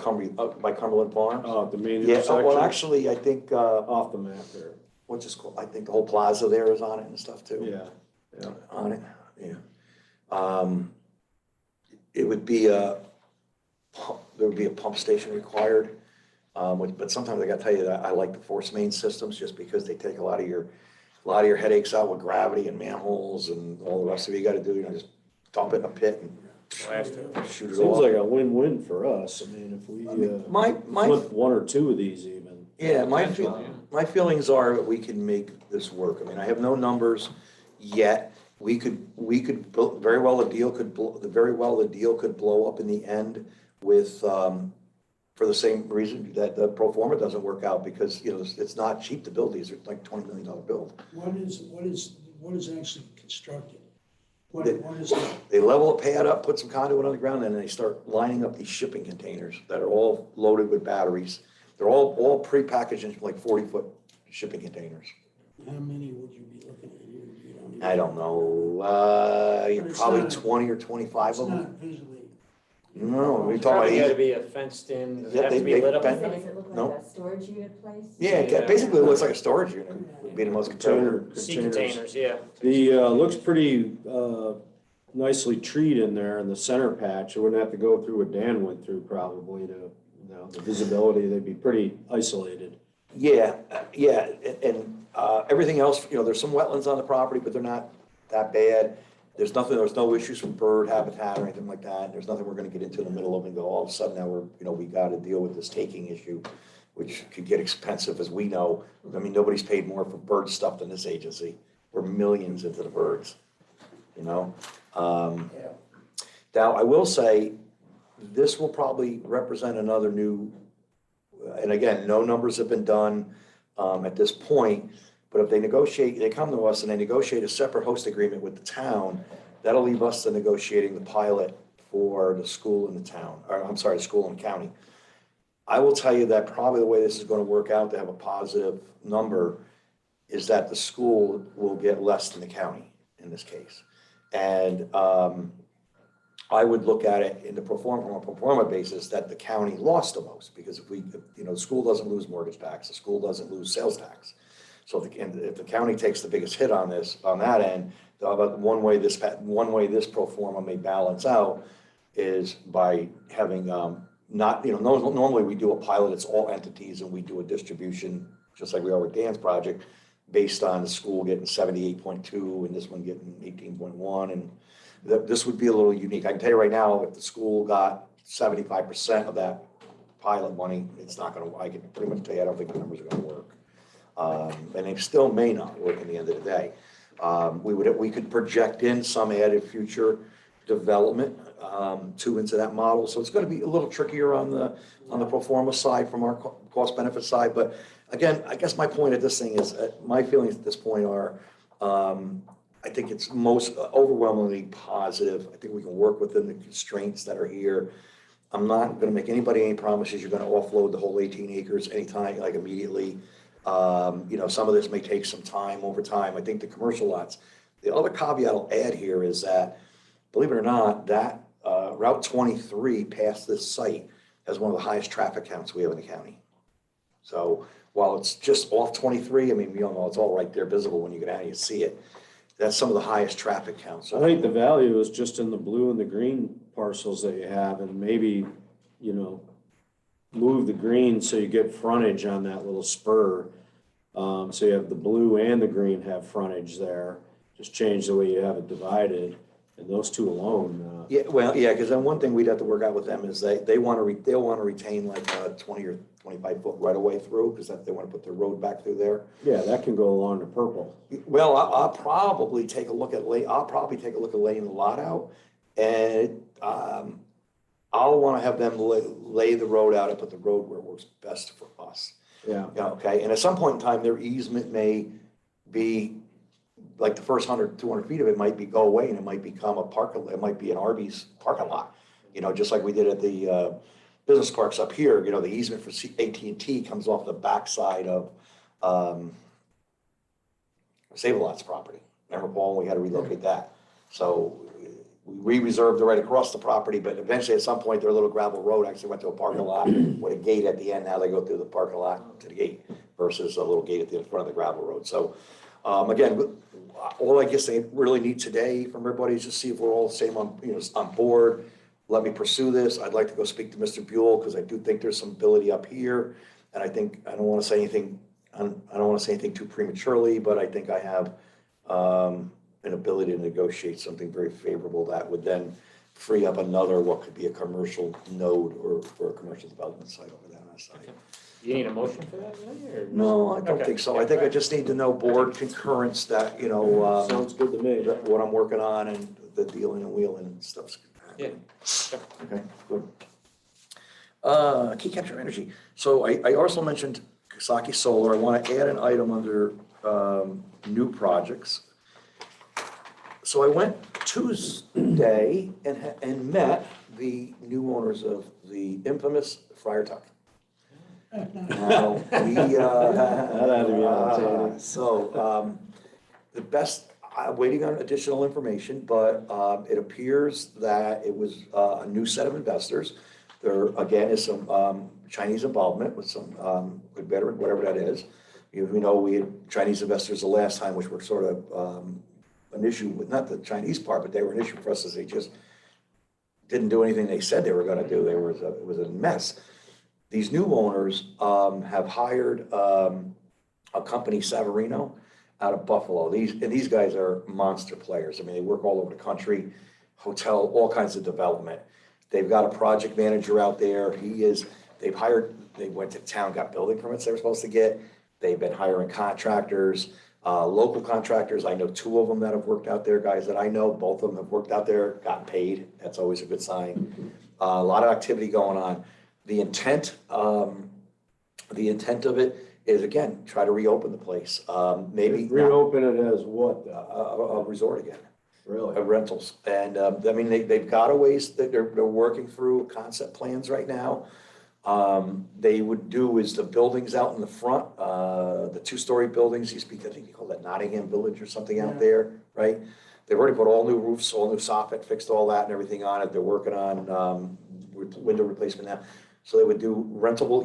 Cumberland Farms. the main Yeah, well, intersection, actually, I think, off the map there. what's this called? I think the whole plaza there is on it and stuff too. Yeah, On it, yeah. It would be there would be a pump station required. But sometimes I gotta tell you that I like the force main systems just because they take a lot of your headaches out with gravity and manholes and all the rest of it. You gotta do, just dump it in a pit and Blast it. shoot it seems off. like a win-win for us, I mean, if we, My, flip one or two of these even. yeah, Potential, yeah. my feelings are that we can make this work. I mean, I have no numbers yet. We could build, very well the deal could blow up in the end with, for the same reason that the pro forma doesn't work out because, it's not cheap to build these. They're like $20 million build. What is actually constructed? What They- is it? They level a pad up, put some conduit on the ground, and then they start lining up these shipping containers that are all loaded with batteries. They're all prepackaged in like 40-foot shipping containers. How many would you be looking at here? You don't even- I don't know, But it's probably not- 20 or 25 It's of them. not visually. No, we It's talk about probably gotta 8. be a fenced in, does Yeah, it have to be they- lit up they- at Does night? it look No. like a storage unit place? Yeah, it basically looks like a storage unit, would be the most comparable. Sea containers, yeah. The, looks pretty, nicely treed in there in the center patch. It wouldn't have to go through what Dan went through probably to, the visibility, they'd be pretty isolated. Yeah, and everything else, there's some wetlands on the property, but they're not that bad. There's no issues from bird habitat or anything like that. There's nothing we're gonna get into in the middle of and go, all of a sudden now we gotta deal with this taking issue, which could get expensive, as we know. I mean, nobody's paid more for bird stuff than this agency. We're millions into the birds, Now, I will say, this will probably represent another new, and again, no numbers have been done at this point, but if they come to us and they negotiate a separate host agreement with the town, that'll leave us to negotiating the pilot for the school in the town, or I'm sorry, the school in the county. I will tell you that probably the way this is gonna work out to have a positive number is that the school will get less than the county in this case. And I would look at it in the from a pro forma basis that the county lost the most, because if the school doesn't lose mortgage tax, the school doesn't lose sales tax. So if the county takes the biggest hit on this, on that end, about one way this pro forma may balance out is by having, normally we do a pilot, it's all entities, and we do a distribution, just like we are with Dan's project, based on the school getting 78.2 and this one getting 18.1, and this would be a little unique. I can tell you right now, if the school got 75% of that pilot money, it's not gonna, I can pretty much tell you, I don't think the numbers are gonna work. And they still may not work in the end of the day. We could project in some added future development into that model. So it's gonna be a little trickier on the pro forma side from our cost benefit side. But again, I guess my point at this thing is, my feelings at this point are, I think it's most overwhelmingly positive. I think we can work within the constraints that are here. I'm not gonna make anybody any promises you're gonna offload the whole 18 acres anytime, like immediately. Some of this may take some time over time. I think the commercial lots. The other caveat I'll add here is that, believe it or not, that Route 23 past this site has one of the highest traffic counts we have in the county. So while it's just off 23, I mean, we all know it's all right there visible when you go down and you see it. That's some of the highest traffic counts. I think the value is just in the blue and the green parcels that you have, and maybe, move the green so you get frontage on that little spur. So you have the blue and the green have frontage there, just change the way you have it divided, and those two alone, Yeah, well, yeah, because then one thing we'd have to work out with them is they'll want to retain like a 20 or 25 foot right of way through, because they want to put their road back through there. yeah, that can go along the purple. Well, I'll probably take a look at laying the lot out, and, I'll want to have them lay the road out and put the road where it works best for us. Yeah, Yeah, okay, and at some point in time, their easement may be, like the first 100, 200 feet of it might go away, and it might become it might be an Arby's parking lot. You know, just like we did at the, business parks up here, you know, the easement for AT&T comes off the backside of, Save-A-Lot's property. Remember, Paul, we had to relocate that. So we reserved the right across the property, but eventually at some point, their little gravel road actually went to a parking lot with a gate at the end. Now they go through the parking lot to the gate versus a little gate at the front of the gravel road. So, again, all I guess they really need today from everybody is just see if we're all the same on board. Let me pursue this. I'd like to go speak to Mr. Buell, because I do think there's some ability up here. And I think, I don't want to say anything too prematurely, but I think I have, an ability to negotiate something very favorable that would then free up another, what could be a commercial node or for a commercial development site over there on that side. You need a motion for that, really, or? No, I don't Okay. think so. I think I just need to know board concurrence that, sounds good to me. what I'm working on and the dealing and wheeling and stuff's happening. Okay, good. Key capture energy. So I also mentioned Kasaki Solar. I want to add an item under, new projects. So I went Tuesday and met the new owners of the infamous Friar Tuck. Now, That had to be entertaining. the best, I'm waiting on additional information, but, it appears that it was, a new set of investors. There, again, is some, Chinese involvement with some, good veteran, whatever that is. We know we had Chinese investors the last time, which were sort of, an issue with, not the Chinese part, but they were an issue for us as they just didn't do anything they said they were gonna do. It was a mess. These new owners, have hired, a company, Savarino, out of Buffalo. These guys are monster players. I mean, they work all over the country, hotel, all kinds of development. They've got a project manager out there. They went to town, got building permits they were supposed to get. They've been hiring contractors, local contractors. I know two of them that have worked out there, guys that I know. Both of them have worked out there, gotten paid. That's always a good sign. A lot of activity going on. The intent of it is, again, try to reopen the place. Maybe not Reopen it as what, a resort again, really? rentals. And, I mean, they've got a ways that they're working through concept plans right now. They would do is the buildings out in the front, the two-story buildings, I think you call that Nottingham Village or something out there, right? They've already put all new roofs, all new soffit, fixed all that and everything on it. They're working on, window replacement now. So they would do rentable,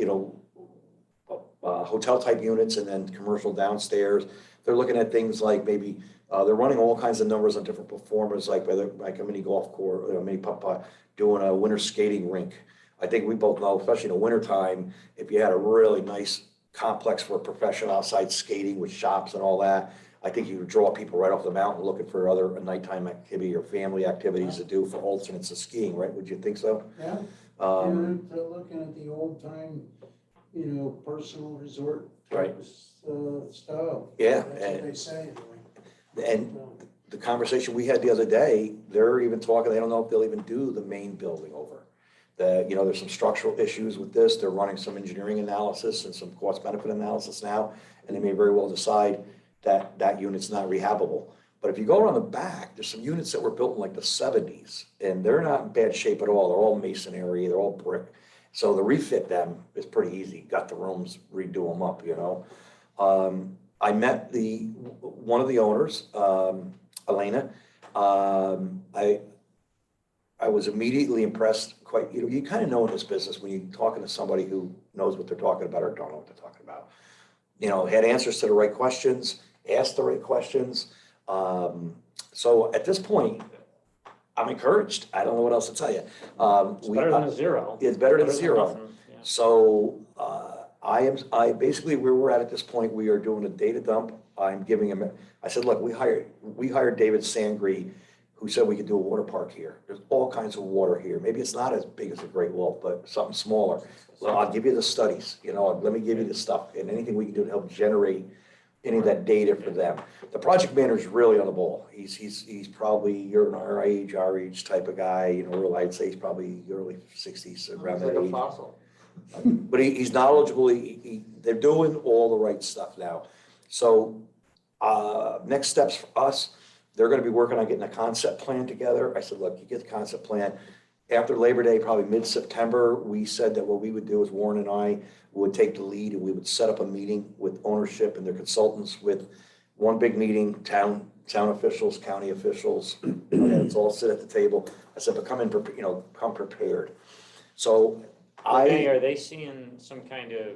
hotel-type units and then commercial downstairs. They're looking at things like maybe, they're running all kinds of numbers on different performers, like a mini golf course, mini putt-putt, doing a winter skating rink. I think we both know, especially in the wintertime, if you had a really nice complex for professional outside skating with shops and all that, I think you would draw people right off the mountain looking for other nighttime activity or family activities to do for alternates of skiing, right? Would you think so? Yeah, Um, and looking at the old time, personal resort Right. style. Yeah, That's what they say anyway. and the conversation we had the other day, they're even talking, they don't know if they'll even do the main building over. There's some structural issues with this. They're running some engineering analysis and some cost benefit analysis now, and they may very well decide that that unit's not rehabable. But if you go around the back, there's some units that were built in like the 70s, and they're not in bad shape at all. They're all masonry, they're all brick. So to refit them is pretty easy. Got the rooms, redo them up, I met one of the owners, Elena. I was immediately impressed, you kind of know in this business when you're talking to somebody who knows what they're talking about or don't know what they're talking about. Had answers to the right questions, asked the right questions. So at this point, I'm encouraged. I don't know what else to tell you. It's better than a zero. It's better than Better zero. nothing, yeah. So, I basically, where we're at this point, we are doing a data dump. I'm giving him, I said, look, we hired David Sangre, who said we could do a water park here. There's all kinds of water here. Maybe it's not as big as a Great Wolf, but something smaller. Well, I'll give you the studies, let me give you the stuff and anything we can do to help generate any of that data for them. The project manager's really on the ball. He's probably, you're an our age type of guy, I'd say he's probably early 60s, around that age. fossil. But he's knowledgeable, they're doing all the right stuff now. So, next steps for us, they're gonna be working on getting a concept plan together. I said, look, you get the concept plan. After Labor Day, probably mid-September, we said that what we would do is Warren and I would take the lead and we would set up a meeting with ownership and their consultants with one big meeting, town officials, county officials, and it's all sit at the table. I said, but come in, come prepared. So Are they seeing some kind of,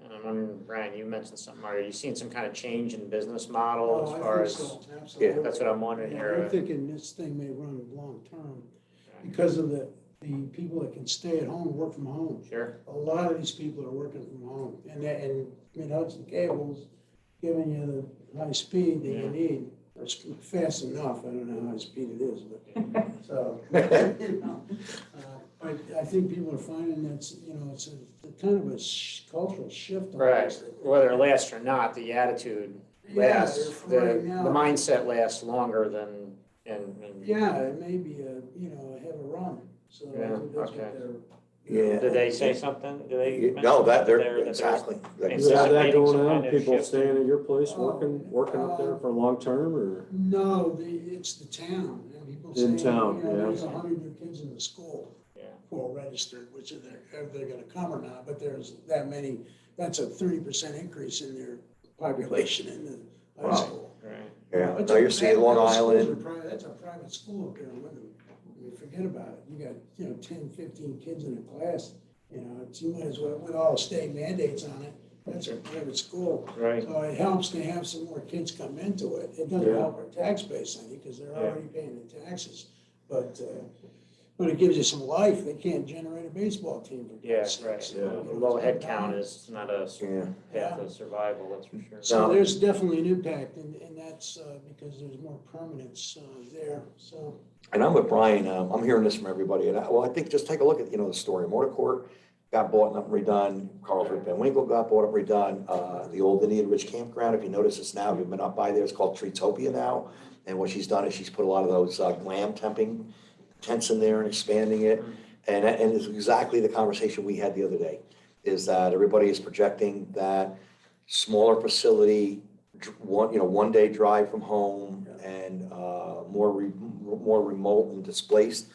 and I'm wondering, Brian, you mentioned something, are you seeing some kind of change in business model as far as? Absolutely. That's what I'm wondering Yeah, here. I'm thinking this thing may run long-term because of the people that can stay at home, work from home. Sure. A lot of these people are working from home, and Mid-Hudson Cable's giving you the high speed that you need. It's fast enough, I don't know how high speed it is, but, so, but I think people are finding that, it's a kind of a cultural shift. on Right, this. whether it lasts or not, the attitude Yeah, lasts, for the right now. mindset lasts longer than, and. Yeah, it may be a have a run, so I Yeah, think that's okay. what they're. Yeah. Did they say something? Did they? No, mention they're, there's- exactly. It's You have that anticipating going some on, kind of people shift staying in- at your place, Oh, working up there for long term, or? No, it's the town, and people say, In town, there's yeah. 100 new kids in the school. Yeah. Who are registered, which are if they're gonna come or not, but there's that many, that's a 30% increase in their population in the high Wow. school. Right. Yeah, It's now a- you're seeing Long those schools Island. are that's a private school up there in Wyndham. I mean, forget about it. You got, 10, 15 kids in a class, you might as well, with all the state mandates on it, that's a private school. Right. So it helps to have some more kids come into it. It doesn't Yeah. help our tax base any, because they're Yeah. already paying the taxes. But it gives you some life. They can't generate a baseball team for Yeah, God's right. sakes. Yeah. The low head count is not a Yeah. path of survival, that's for sure. So No. there's definitely an impact, and that's because there's more permanence there, so. And I'm with Brian, I'm hearing this from everybody, and I think just take a look at, the story, Motor Court got bought and redone, Carlsbad Van Winkle got bought and redone, the old Indian Ridge Campground, if you notice it's now, if you've been up by there, it's called Treetopia now, and what she's done is she's put a lot of those glam temping tents in there and expanding it, and it's exactly the conversation we had the other day, is that everybody is projecting that smaller facility, one day drive from home, and more remote and displaced.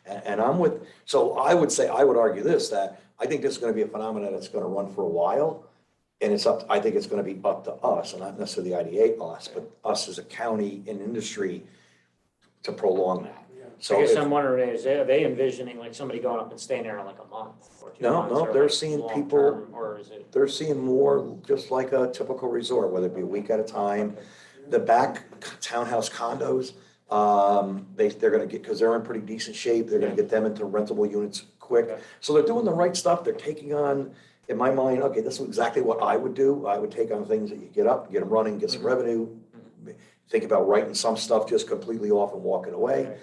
And I'm with, so I would argue this, that I think this is gonna be a phenomenon that's gonna run for a while. And I think it's gonna be up to us, and not necessarily the IDA us, but us as a county and industry to prolong that. So I guess if- I'm wondering, are they envisioning like somebody going up and staying there in like a month or 2 No, months? no, or they're like seeing long people- term, or is it? They're seeing more just like a typical resort, whether it be a week at a time. The back townhouse condos, they're gonna get, because they're in pretty decent shape, they're gonna get them into rentable units quick. Okay. So they're doing the right stuff, they're taking on, in my mind, okay, this is exactly what I would do. I would take on things that you get up, get them running, get some revenue. Think about writing some stuff just completely off and walking away. Okay.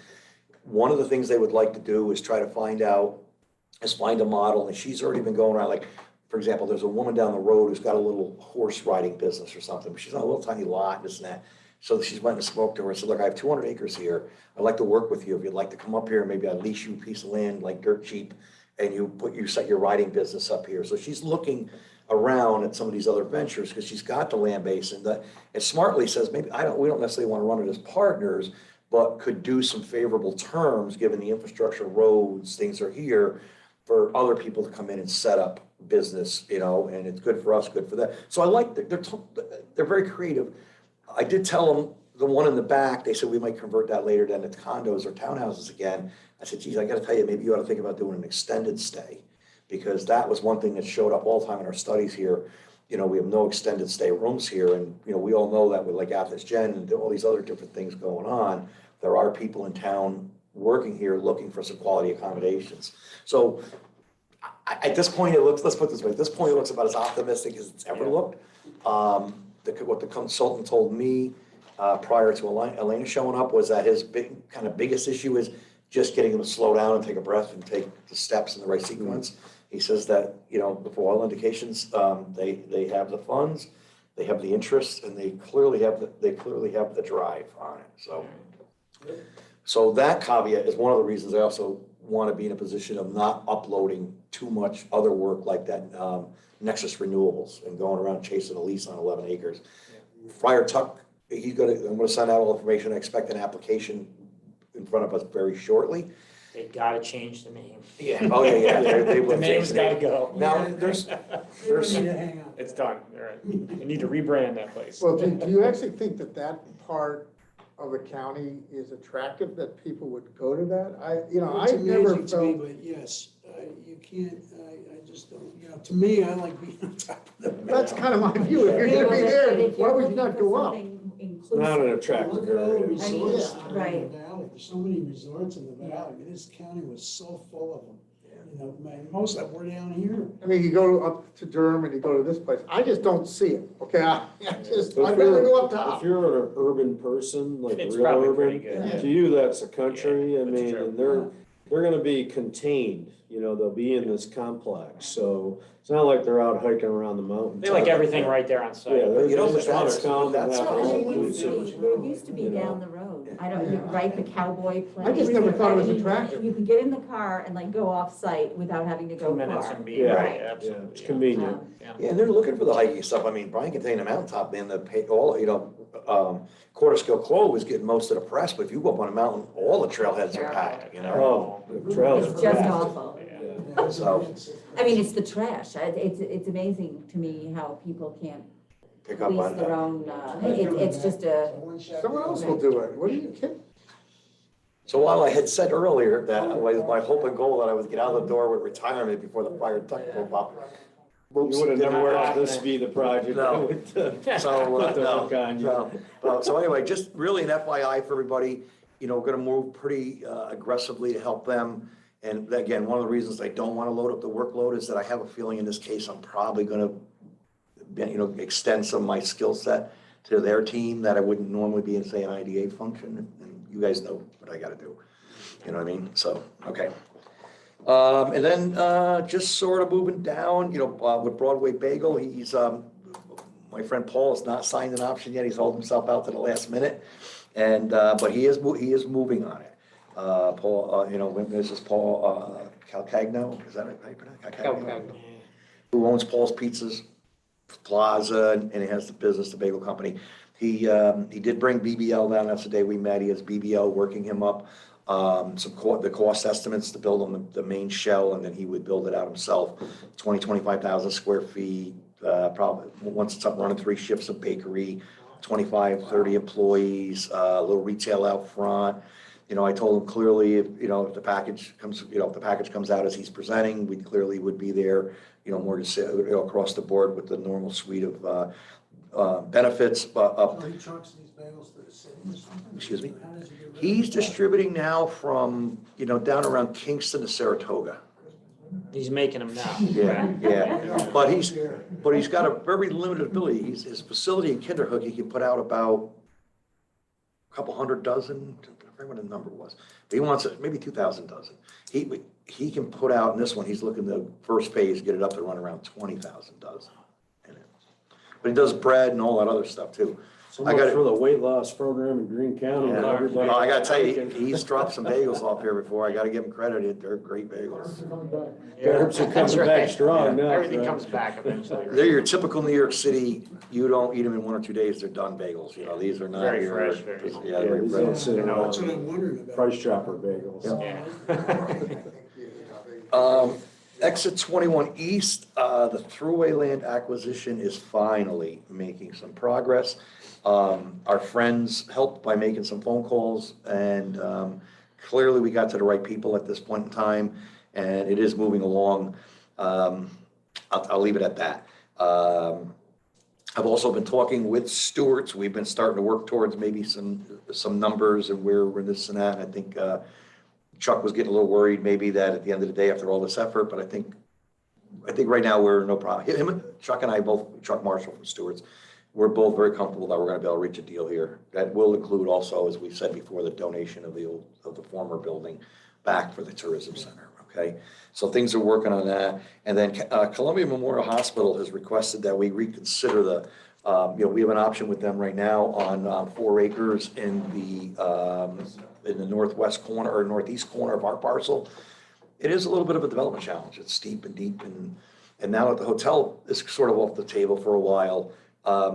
One of the things they would like to do is try to find a model, and she's already been going around, like, for example, there's a woman down the road who's got a little horse riding business or something, but she's on a little tiny lot, this and that. So she's went and spoke to her and said, look, I have 200 acres here. I'd like to work with you. If you'd like to come up here, maybe I'll lease you a piece of land, like dirt cheap, and you set your riding business up here. So she's looking around at some of these other ventures because she's got the land base, and smartly says, maybe we don't necessarily want to run it as partners, but could do some favorable terms, given the infrastructure, roads, things are here, for other people to come in and set up business, and it's good for us, good for them. So I like, they're very creative. I did tell them, the one in the back, they said we might convert that later then into condos or townhouses again. I said, geez, I gotta tell you, maybe you ought to think about doing an extended stay, because that was one thing that showed up all the time in our studies here. We have no extended stay rooms here, and, we all know that with like Athens Gen and all these other different things going on, there are people in town working here looking for some quality accommodations. So At this point, it looks, let's put it this way, at this point, it looks about as optimistic as it's ever looked. What the consultant told me, prior to Elena showing up was that his biggest issue is just getting them to slow down and take a breath and take the steps in the right sequence. He says that, for all indications, they have the funds, they have the interest, and they clearly have the drive on it, so. So that caveat is one of the reasons I also want to be in a position of not uploading too much other work like that, Nexus Renewables and going around chasing a lease on 11 acres. Friar Tuck, I'm gonna send out all information. I expect an application in front of us very shortly. They gotta change the name. Yeah, oh, yeah, they will The change name's the gotta name. go. Now, They there's, need to hang on. It's done, all right. We need to rebrand that place. Well, do you actually think that that part of the county is attractive, that people would go to that? It's I've never amazing to me, felt, but yes, you can't, I just don't, to me, I like being on top of the. that's kind of my view. If you're gonna be there, why would you not go up? Not an Look attractive at all the area. resorts that are in right. the valley, there's so many resorts in the valley, this county was so full of them. Man, most of them were down here. I mean, you go up to Durham and you go to this place, I just don't see it, okay? But I'd if rather you're- go up If top. you're an urban person, like It's real probably pretty urban, good, yeah. to you, that's a country, Yeah, I that's mean, true. and they're gonna be contained, they'll be in this complex, so it's not like they're out hiking around the mountain. They like everything right there on site. Yeah, they You know, just wanna that's- come and that's have not- all There inclusive. used to be you know. down the road, I don't, right, the cowboy place. I just never thought it was I mean, attractive. You could get in the car and like go off-site without having to go 2 minutes far. and be, Yeah. right, Yeah, absolutely. it's convenient. Um, yeah, and they're looking for the hiking stuff. I mean, Brian can tell you the mountaintop, man, Quarter Scale Clove is getting most of the press, but if you go up on a mountain, all the trailheads are packed, Oh, the trails It's are just bad. awful. Yeah. So- I mean, it's the trash. It's amazing to me how people can't Pick up police on their that. own, it's just a, Someone else will do it, what are you kidding? So while I had said earlier that my hope and goal that I would get out of the door with retirement before the fire tuck broke up. You would have didn't never work. thought this be the project No. that would So, put the no, hook on you. no. So anyway, just really an FYI for everybody, gonna move pretty aggressively to help them. And again, one of the reasons I don't want to load up the workload is that I have a feeling in this case, I'm probably gonna, extend some of my skill set to their team that I wouldn't normally be in, say, an IDA function. And you guys know what I gotta do. You know what I mean? So, okay. And then, just sort of moving down, with Broadway Bagel, he's, my friend Paul has not signed an option yet. He's holding himself out to the last minute. And, but he is moving on it. Paul, this is Paul, Calcagno, is that right? How you pronounce it? Calcagno? Who owns Paul's Pizzas Plaza, and he has the business, the bagel company. He did bring BBL down. That's the day we met. He has BBL working him up. The cost estimates to build on the main shell, and then he would build it out himself. 25,000 square feet, probably, once it's up running, 3 shifts of bakery, 25, 30 employees, a little retail out front. I told him clearly, if the package comes out as he's presenting, we clearly would be there, more to say, across the board with the normal suite of benefits, So he trucks these bagels to the city or something? Excuse me? How does he get rid of He's them? distributing now from, down around Kingston to Saratoga. He's making them now. Yeah. But he's got a very limited ability. His facility in Kinderhook, he can put out about a couple hundred dozen, I forget what the number was. But he wants maybe 2,000 dozen. He can put out, in this one, he's looking the first phase, get it up to run around 20,000 dozen in it. But he does bread and all that other stuff too. So I much got it. for the weight loss program in Greene County. Yeah. Everybody- Well, I gotta tell you, he's dropped some bagels off here before. I gotta give him credit. They're great bagels. Carbs are That's coming right. back strong now. Everything right? comes back eventually. right? They're your typical New York City, you don't eat them in 1 or 2 days, they're done bagels. These are not Very your. fresh, very- Yeah, Yeah, very these fresh. don't sit You know, That's what I'm around. wondering about. Price chopper bagels. Um, Exit 21 East, the Thruway land acquisition is finally making some progress. Our friends helped by making some phone calls, and clearly we got to the right people at this point in time, and it is moving along. I'll leave it at that. I've also been talking with stewards. We've been starting to work towards maybe some numbers and where we're this and that. And I think Chuck was getting a little worried maybe that at the end of the day, after all this effort, but I think I think right now we're no problem. Chuck and I both, Chuck Marshall from Stewart's, we're both very comfortable that we're gonna be able to reach a deal here. That will include also, as we said before, the donation of the former building back for the tourism center, okay? So things are working on that. And then Columbia Memorial Hospital has requested that we reconsider we have an option with them right now on 4 acres in the northwest corner or northeast corner of our parcel. It is a little bit of a development challenge. It's steep and deep and now the hotel is sort of off the table for a while.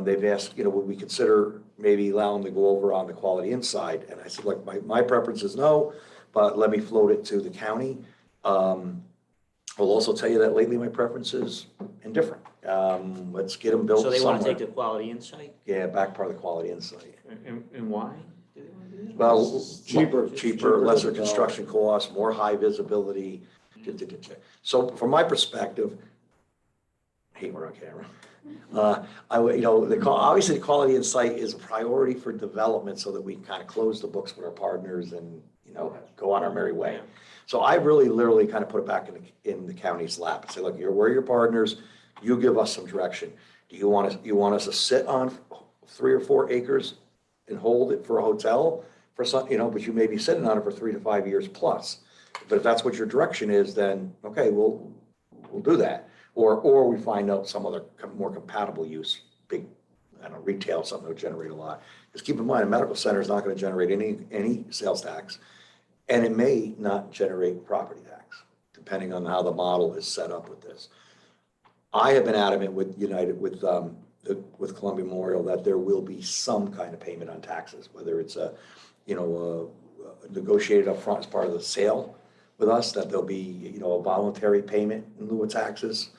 They've asked, would we consider maybe allowing them to go over on the Quality Inside? And I said, look, my preference is no, but let me float it to the county. I'll also tell you that lately my preference is indifferent. Let's get them built So somewhere. they want to take the Quality Insight? Yeah, back part of the Quality Insight. And why? Do they want to do that? Well, Cheaper cheaper, to lesser develop. construction costs, more high visibility. So from my perspective, I hate we're on camera. Obviously the Quality Insight is a priority for development so that we can kind of close the books with our partners and, go on our merry way. So I really literally kind of put it back in the county's lap and say, look, we're your partners. You give us some direction. Do you want us to sit on 3 or 4 acres and hold it for a hotel for some, but you may be sitting on it for 3 to 5 years plus. But if that's what your direction is, then, okay, we'll do that. Or we find out some other more compatible use, big, retail, something that'll generate a lot. Because keep in mind, a medical center is not going to generate any sales tax. And it may not generate property tax, depending on how the model is set up with this. I have been adamant with Columbia Memorial that there will be some kind of payment on taxes, whether it's negotiated up front as part of the sale with us, that there'll be, a voluntary payment in lieu of taxes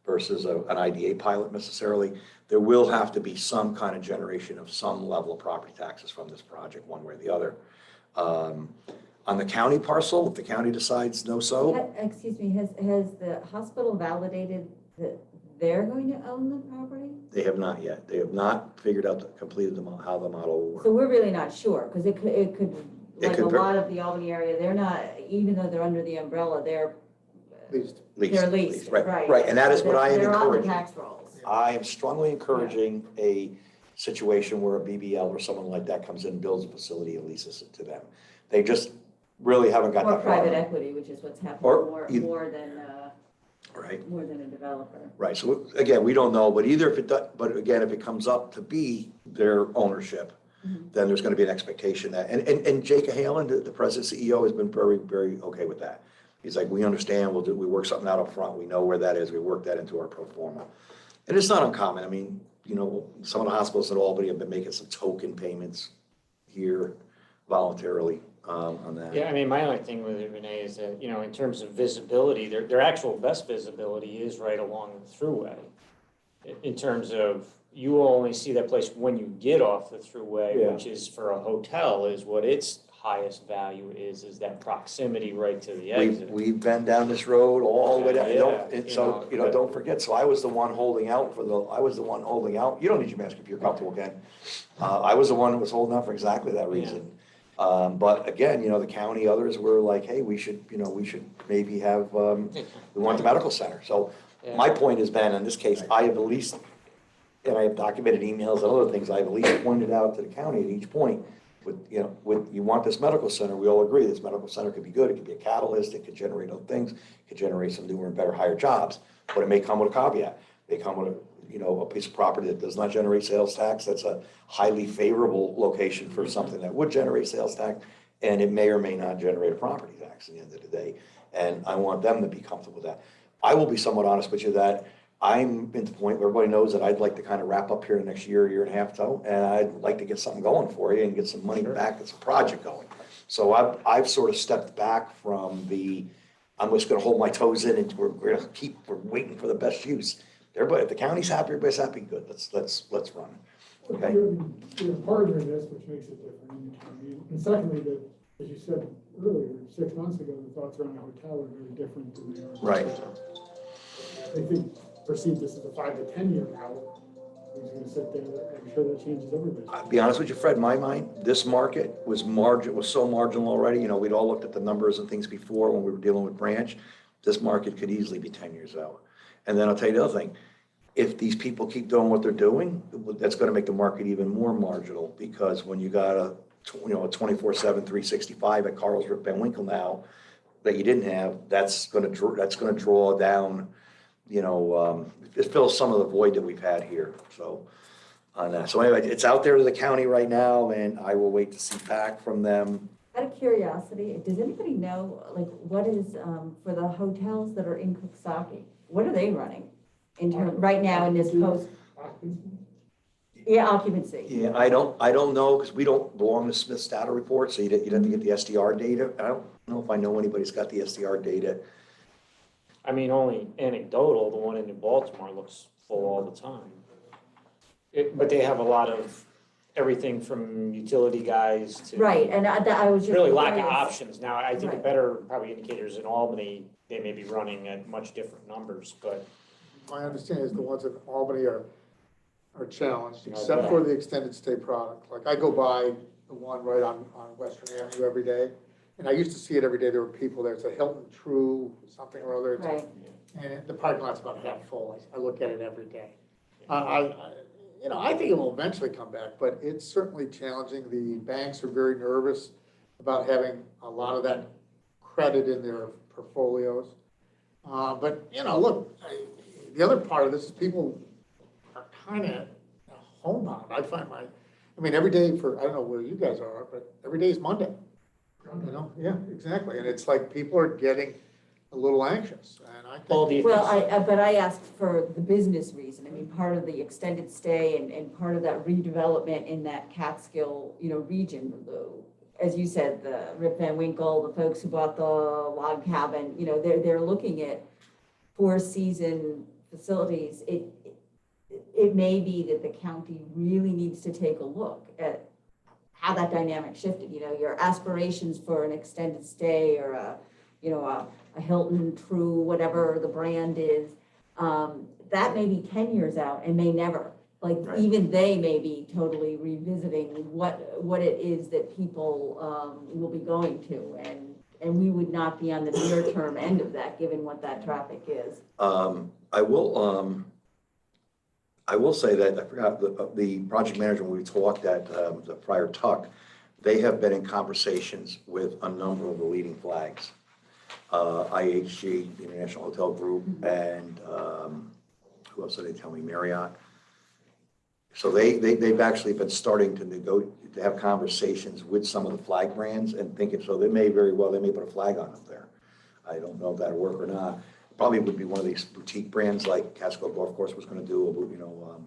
versus an IDA pilot necessarily. There will have to be some kind of generation of some level of property taxes from this project, one way or the other. On the county parcel, if the county decides no so, Excuse me, has the hospital validated that they're going to own the property? they have not yet. They have not figured out, how the model will work. So we're really not sure, because it could, like could a ver- lot of the Albany area, they're not, even though they're under the umbrella, they're Least. leased, right? Right, and that is So what I am they're on the encouraging. tax rolls. I am strongly encouraging a situation where a BBL or someone like that comes in, builds a facility and leases it to them. They just really haven't got Or that far. private equity, which is what's happening Or more you- than more than a developer. Right, so again, we don't know, but but again, if it comes up to be their ownership, then there's gonna be an expectation that, and Jake Halen, the president CEO, has been very, very okay with that. He's like, we understand, we work something out up front, we know where that is, we work that into our pro forma. And it's not uncommon, some of the hospitals in Albany have been making some token payments here voluntarily on that. Yeah, my only thing with it, Renee, is that, in terms of visibility, their actual best visibility is right along the thruway. In terms of, you will only see that place when you get off the thruway, Yeah. which is for a hotel, is what its highest value is that proximity right to the exit. We've been down this road all the way down, Yeah, and so, but- don't forget, so I was the one holding out, you don't need your mask if you're comfortable, Ken. I was the one that was holding out for exactly that reason. But again, the county, others were like, hey, we should maybe have, we want the medical center. So my point has been, in this case, I have at least, and I have documented emails and other things, I've at least pointed out to the county at each point, you want this medical center, we all agree, this medical center could be good, it could be a catalyst, it could generate other things, it could generate some newer and better, higher jobs, but it may come with a caveat. They come with a piece of property that does not generate sales tax, that's a highly favorable location for something that would generate sales tax, and it may or may not generate a property tax at the end of the day, and I want them to be comfortable with that. I will be somewhat honest with you that I'm at the point where everybody knows that I'd like to kind of wrap up here in the next year and a half, and I'd like to get something going for you and get some money back, get some project going. So I've sort of stepped back from I'm just gonna hold my toes in and we're waiting for the best use. Everybody, if the county's happy, everybody's happy, good, let's run. Okay. You're a partner in this, which makes it different in the county. And secondly, as you said earlier, 6 months ago, the thoughts around a hotel are very different than they are. Right. They perceive this as a 5 to 10 year out. Who's going to sit there? I'm sure that changes everybody. I'll be honest with you, Fred, in my mind, this market was so marginal already. We'd all looked at the numbers and things before when we were dealing with Branch. This market could easily be 10 years out. And then I'll tell you the other thing, if these people keep doing what they're doing, that's gonna make the market even more marginal, because when you got a 24/7, 365 at Carl's Rip Van Winkle now, that you didn't have, that's gonna draw down, it fills some of the void that we've had here, so. On that, so anyway, it's out there to the county right now, and I will wait to see back from them. Out of curiosity, does anybody know, like, what is, for the hotels that are in Coxsackie, what are they running right now in this post? Yeah, occupancy. Yeah, I don't know, because we don't belong to Smith's data report, so you'd have to get the SDR data. I don't know if I know anybody's got the SDR data. I mean, only anecdotal, the one in New Baltimore looks full all the time. But they have a lot of everything from utility guys to. Right, and I was just. Really lack of curious. options. Now, I think a Right. better probably indicators in Albany, they may be running at much different numbers, but My understanding is the ones in Albany are challenged, Okay. except for the extended stay product. Like I go by the one right on Western Avenue every day, and I used to see it every day. There were people there. It's a Hilton True, something or other. Right, And the parking lot's about half full. I look at it every day. I think it will eventually come back, but it's certainly challenging. The banks are very nervous about having a lot of that credit in their portfolios. But, look, the other part of this is people are kind of homebound. I find every day I don't know where you guys are, but every day is Monday. Yeah, exactly. And it's like people are getting a little anxious, and I Well, think. well, but I asked for the business reason, I mean, part of the extended stay and part of that redevelopment in that Catskill, region, as you said, the Rip Van Winkle, the folks who bought the log cabin, they're looking at four-season facilities. It may be that the county really needs to take a look at how that dynamic shifted, your aspirations for an extended stay or a Hilton True, whatever the brand is, that may be 10 years out and may never, Right. even they may be totally revisiting what it is that people, will be going to. And we would not be on the near term end of that, given what that traffic is. I will say that, I forgot, the project manager, when we talked at the prior tuck, they have been in conversations with a number of the leading flags. IHG, the International Hotel Group, and who else did they tell me? Marriott. So they've actually been starting to have conversations with some of the flag brands and thinking, so they may put a flag on up there. I don't know if that'll work or not. Probably would be one of these boutique brands like Catskill Golf Course was gonna do,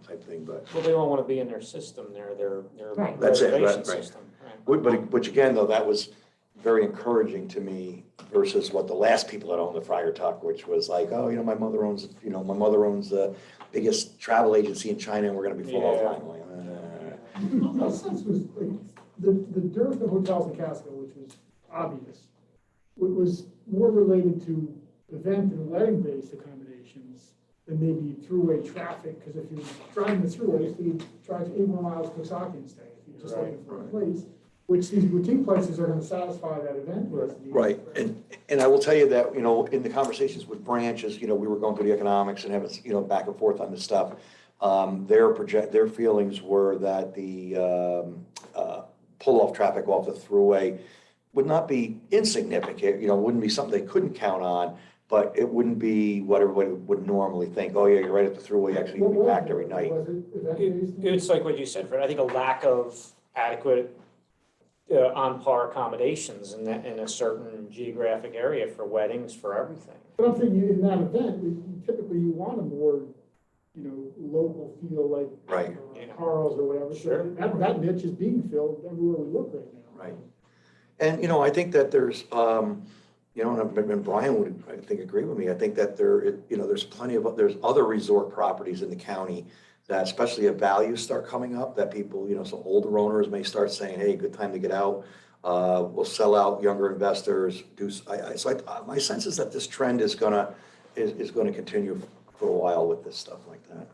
type thing, but. well, they don't want to be in their system, their Right. That's it, reservation right, right. system. Right. But which again, though, that was very encouraging to me versus what the last people that owned the Friar Tuck, which was like, oh, my mother owns the biggest travel agency in China, and we're gonna be full all the time. Like, My sense was like, the dearth of hotels in Catskill, which was obvious, was more related to event and wedding-based accommodations than maybe throughway traffic, because if you're driving the throughways, you drive 8 more miles to Coxsackie and stay, if you're just looking for a place, which these boutique places are gonna satisfy that event-based need. Right, and I will tell you that, in the conversations with branches, we were going through the economics and having, back and forth on this stuff. Their feelings were that the pull-off traffic off the throughway would not be insignificant, wouldn't be something they couldn't count on, but it wouldn't be what everybody would normally think. Oh, yeah, you're right at the throughway, actually, you'll be packed every night. Was it event-based? It's like what you said, Fred, I think a lack of adequate on-par accommodations in a certain geographic area for weddings, for everything. But I'm thinking in that event, typically you want a more, local feel like. Right. Carl's or whatever. Sure. So that niche is being filled everywhere we look right now. Right. And, I think that there's, and Brian would, I think, agree with me. I think that there's there's other resort properties in the county that, especially if values start coming up, that people, some older owners may start saying, hey, good time to get out. We'll sell out younger investors. My sense is that this trend is gonna continue for a while with this stuff like that.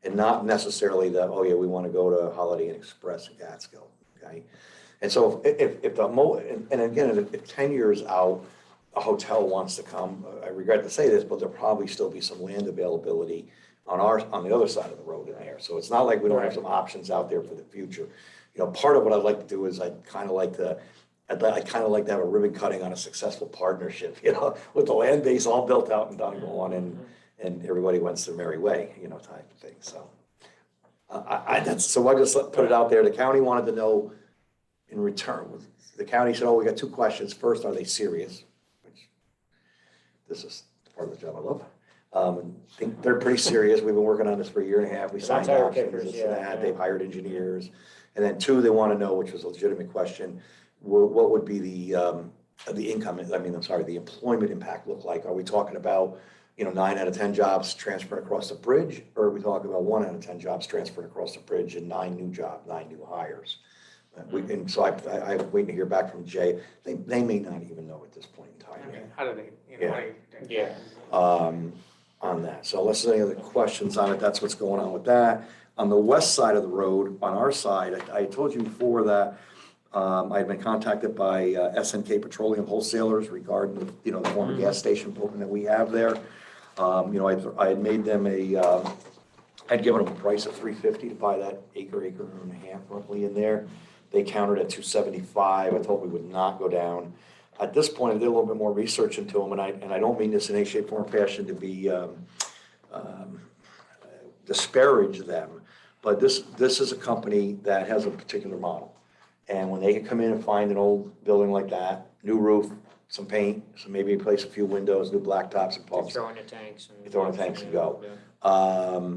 And not necessarily that, oh yeah, we want to go to Holiday Inn Express in Catskill, okay? And so if again, if 10 years out, a hotel wants to come, I regret to say this, but there'll probably still be some land availability on the other side of the road in there. So it's not like we don't have some options out there for the future. You know, part of what I'd like to do is I'd kind of like to have a ribbon cutting on a successful partnership, you know, with the land base all built out and done going and everybody went their merry way, you know, type of thing, so. I just put it out there. The county wanted to know in return. The county said, oh, we got two questions. First, are they serious? Which, this is part of the job I love. I think they're pretty serious. We've been working on this for a year and a half. We signed tire options, kickers, this yeah, and that. yeah. They've hired engineers. And then two, they want to know, which was a legitimate question, what would be the income, the employment impact look like? Are we talking about, you know, 9 out of 10 jobs transferred across the bridge? Or are we talking about 1 out of 10 jobs transferred across the bridge and 9 new hires? And so I'm waiting to hear back from Jay. They may not even know at this point in time yet. How do they, you know, how do you- Yeah. On that. So unless there's any other questions on it, that's what's going on with that. On the west side of the road, on our side, I told you before that I had been contacted by SNK Petroleum Wholesalers regarding, you know, the former gas station building that we have there. You know, I had made them I'd given them a price of $350 to buy that acre and a half roughly in there. They countered at $275. I told them we would not go down. At this point, I did a little bit more research into them, and I don't mean this in any shape, form, or fashion to be disparage them, but this is a company that has a particular model. And when they can come in and find an old building like that, new roof, some paint, so maybe replace a few windows, new blacktops and pumps. Throw in the tanks and. You throw in the tanks and go. Yeah.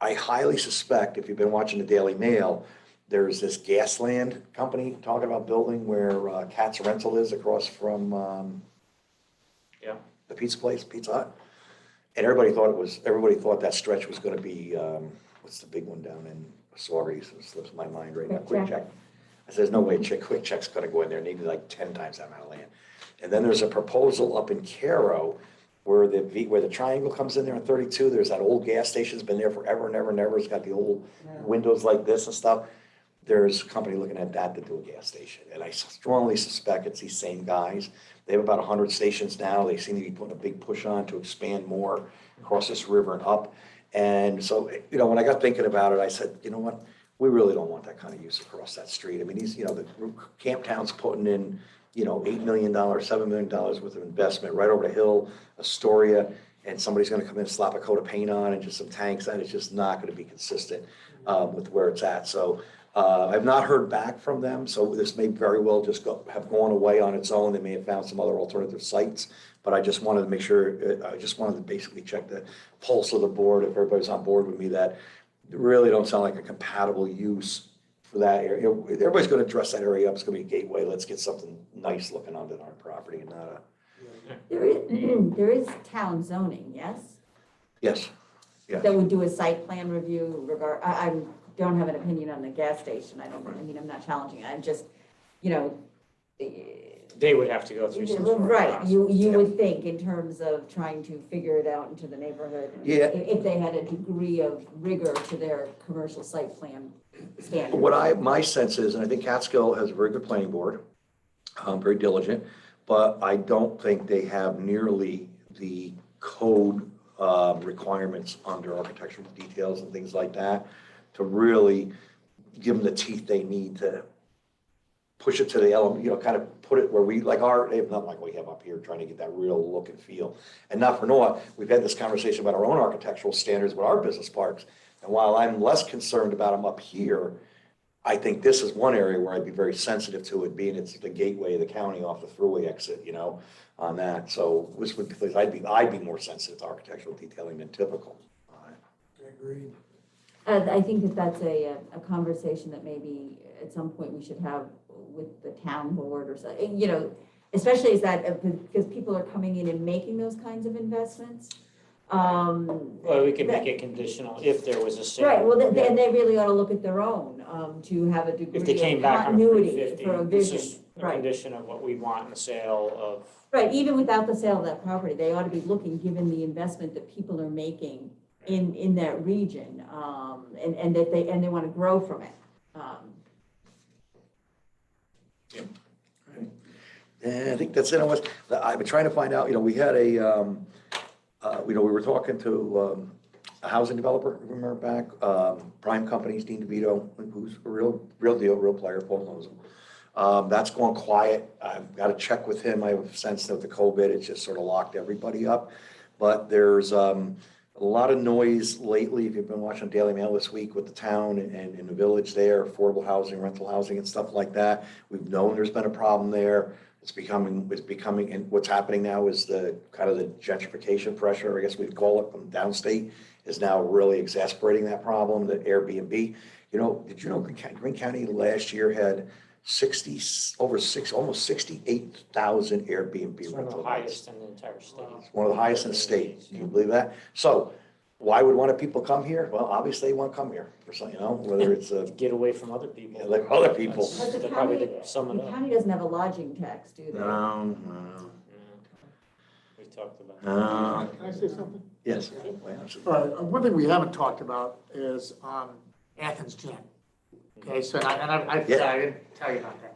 I highly suspect, if you've been watching the Daily Mail, there's this Gasland company talking about building where Cat's Rental is across from Yeah. the pizza place, Pizza Hut. And everybody thought that stretch was gonna be, what's the big one down in Saugerties? It slips my mind right now, Quick Check. I said, there's no way Quick Check's gonna go in there, needed like 10 times that amount of land. And then there's a proposal up in Caro where the triangle comes in there in 32, there's that old gas station, it's been there forever and ever and ever, it's got the old windows like this and stuff. There's a company looking at that to do a gas station, and I strongly suspect it's these same guys. They have about 100 stations now, they seem to be putting a big push on to expand more across this river and up. And so, you know, when I got thinking about it, I said, you know what, we really don't want that kind of use across that street. I mean, these, you know, the Camptown's putting in, you know, $8 million, $7 million worth of investment right over the hill, Astoria, and somebody's gonna come in and slap a coat of paint on and just some tanks, and it's just not gonna be consistent with where it's at. So I've not heard back from them, so this may very well just have gone away on its own. They may have found some other alternative sites, but I just wanted to make sure, I just wanted to basically check the pulse of the board, if everybody's on board with me, that it really don't sound like a compatible use for that area. You know, everybody's gonna dress that area up, it's gonna be a gateway, let's get something nice looking onto our property and not a, There is town zoning, yes? yes, yes. That would do a site plan review I don't have an opinion on the gas station. I'm not challenging it. I'm just, you know. They would have to go through some sort of Right, process. you would think in terms of trying to figure it out into the neighborhood. Yeah. If they had a degree of rigor to their commercial site plan standards. My sense is, and I think Catskill has a very good planning board, very diligent, but I don't think they have nearly the code requirements under architectural details and things like that to really give them the teeth they need to push it to the element, you know, kind of put it where we, like not like we have up here, trying to get that real look and feel. And not for naught, we've had this conversation about our own architectural standards with our business parks. And while I'm less concerned about them up here, I think this is one area where I'd be very sensitive to it, being it's the gateway of the county off the thruway exit, you know, on that. So this would be place I'd be more sensitive to architectural detailing than typical. I agree. I think that's a conversation that maybe at some point we should have with the town board or something, you know, especially as that, because people are coming in and making those kinds of investments. Well, we could make it conditional if there was a sale. Right, well, then they really ought to look at their own, to have a If they degree came of back on a continuity for a 350, this vision. is a Right, condition of what we want in the sale of. right, even without the sale of that property, they ought to be looking, given the investment that people are making in that region, and that they want to grow from it. And I think that's it. I've been trying to find out, we had we were talking to a housing developer, remember back, Prime Companies, Dean DeVito, who's a real deal, real player, Paul knows him. That's gone quiet. I've got to check with him. I have a sense that the COVID, it's just sort of locked everybody up. But there's a lot of noise lately, if you've been watching Daily Mail this week with the town and in the village there, affordable housing, rental housing and stuff like that. We've known there's been a problem there. It's becoming, and what's happening now is the kind of the gentrification pressure, I guess we'd call it, from downstate is now really exacerbating that problem, the Airbnb. Did you know Greene County last year had almost 68,000 Airbnb It's one of the rental highest in the entire state. It's one of the highest in the state. Can you believe that? So why would one of people come here? Well, obviously they want to come here for something, whether it's Get away from other people. like other people. That's- But the That probably county, did sum it the up. county doesn't have a lodging tax, do they? No, Yeah. We talked about. no. Can I say something? Yes. All right, one thing we haven't talked about is Athens Gym. Okay, so, I didn't tell you about that.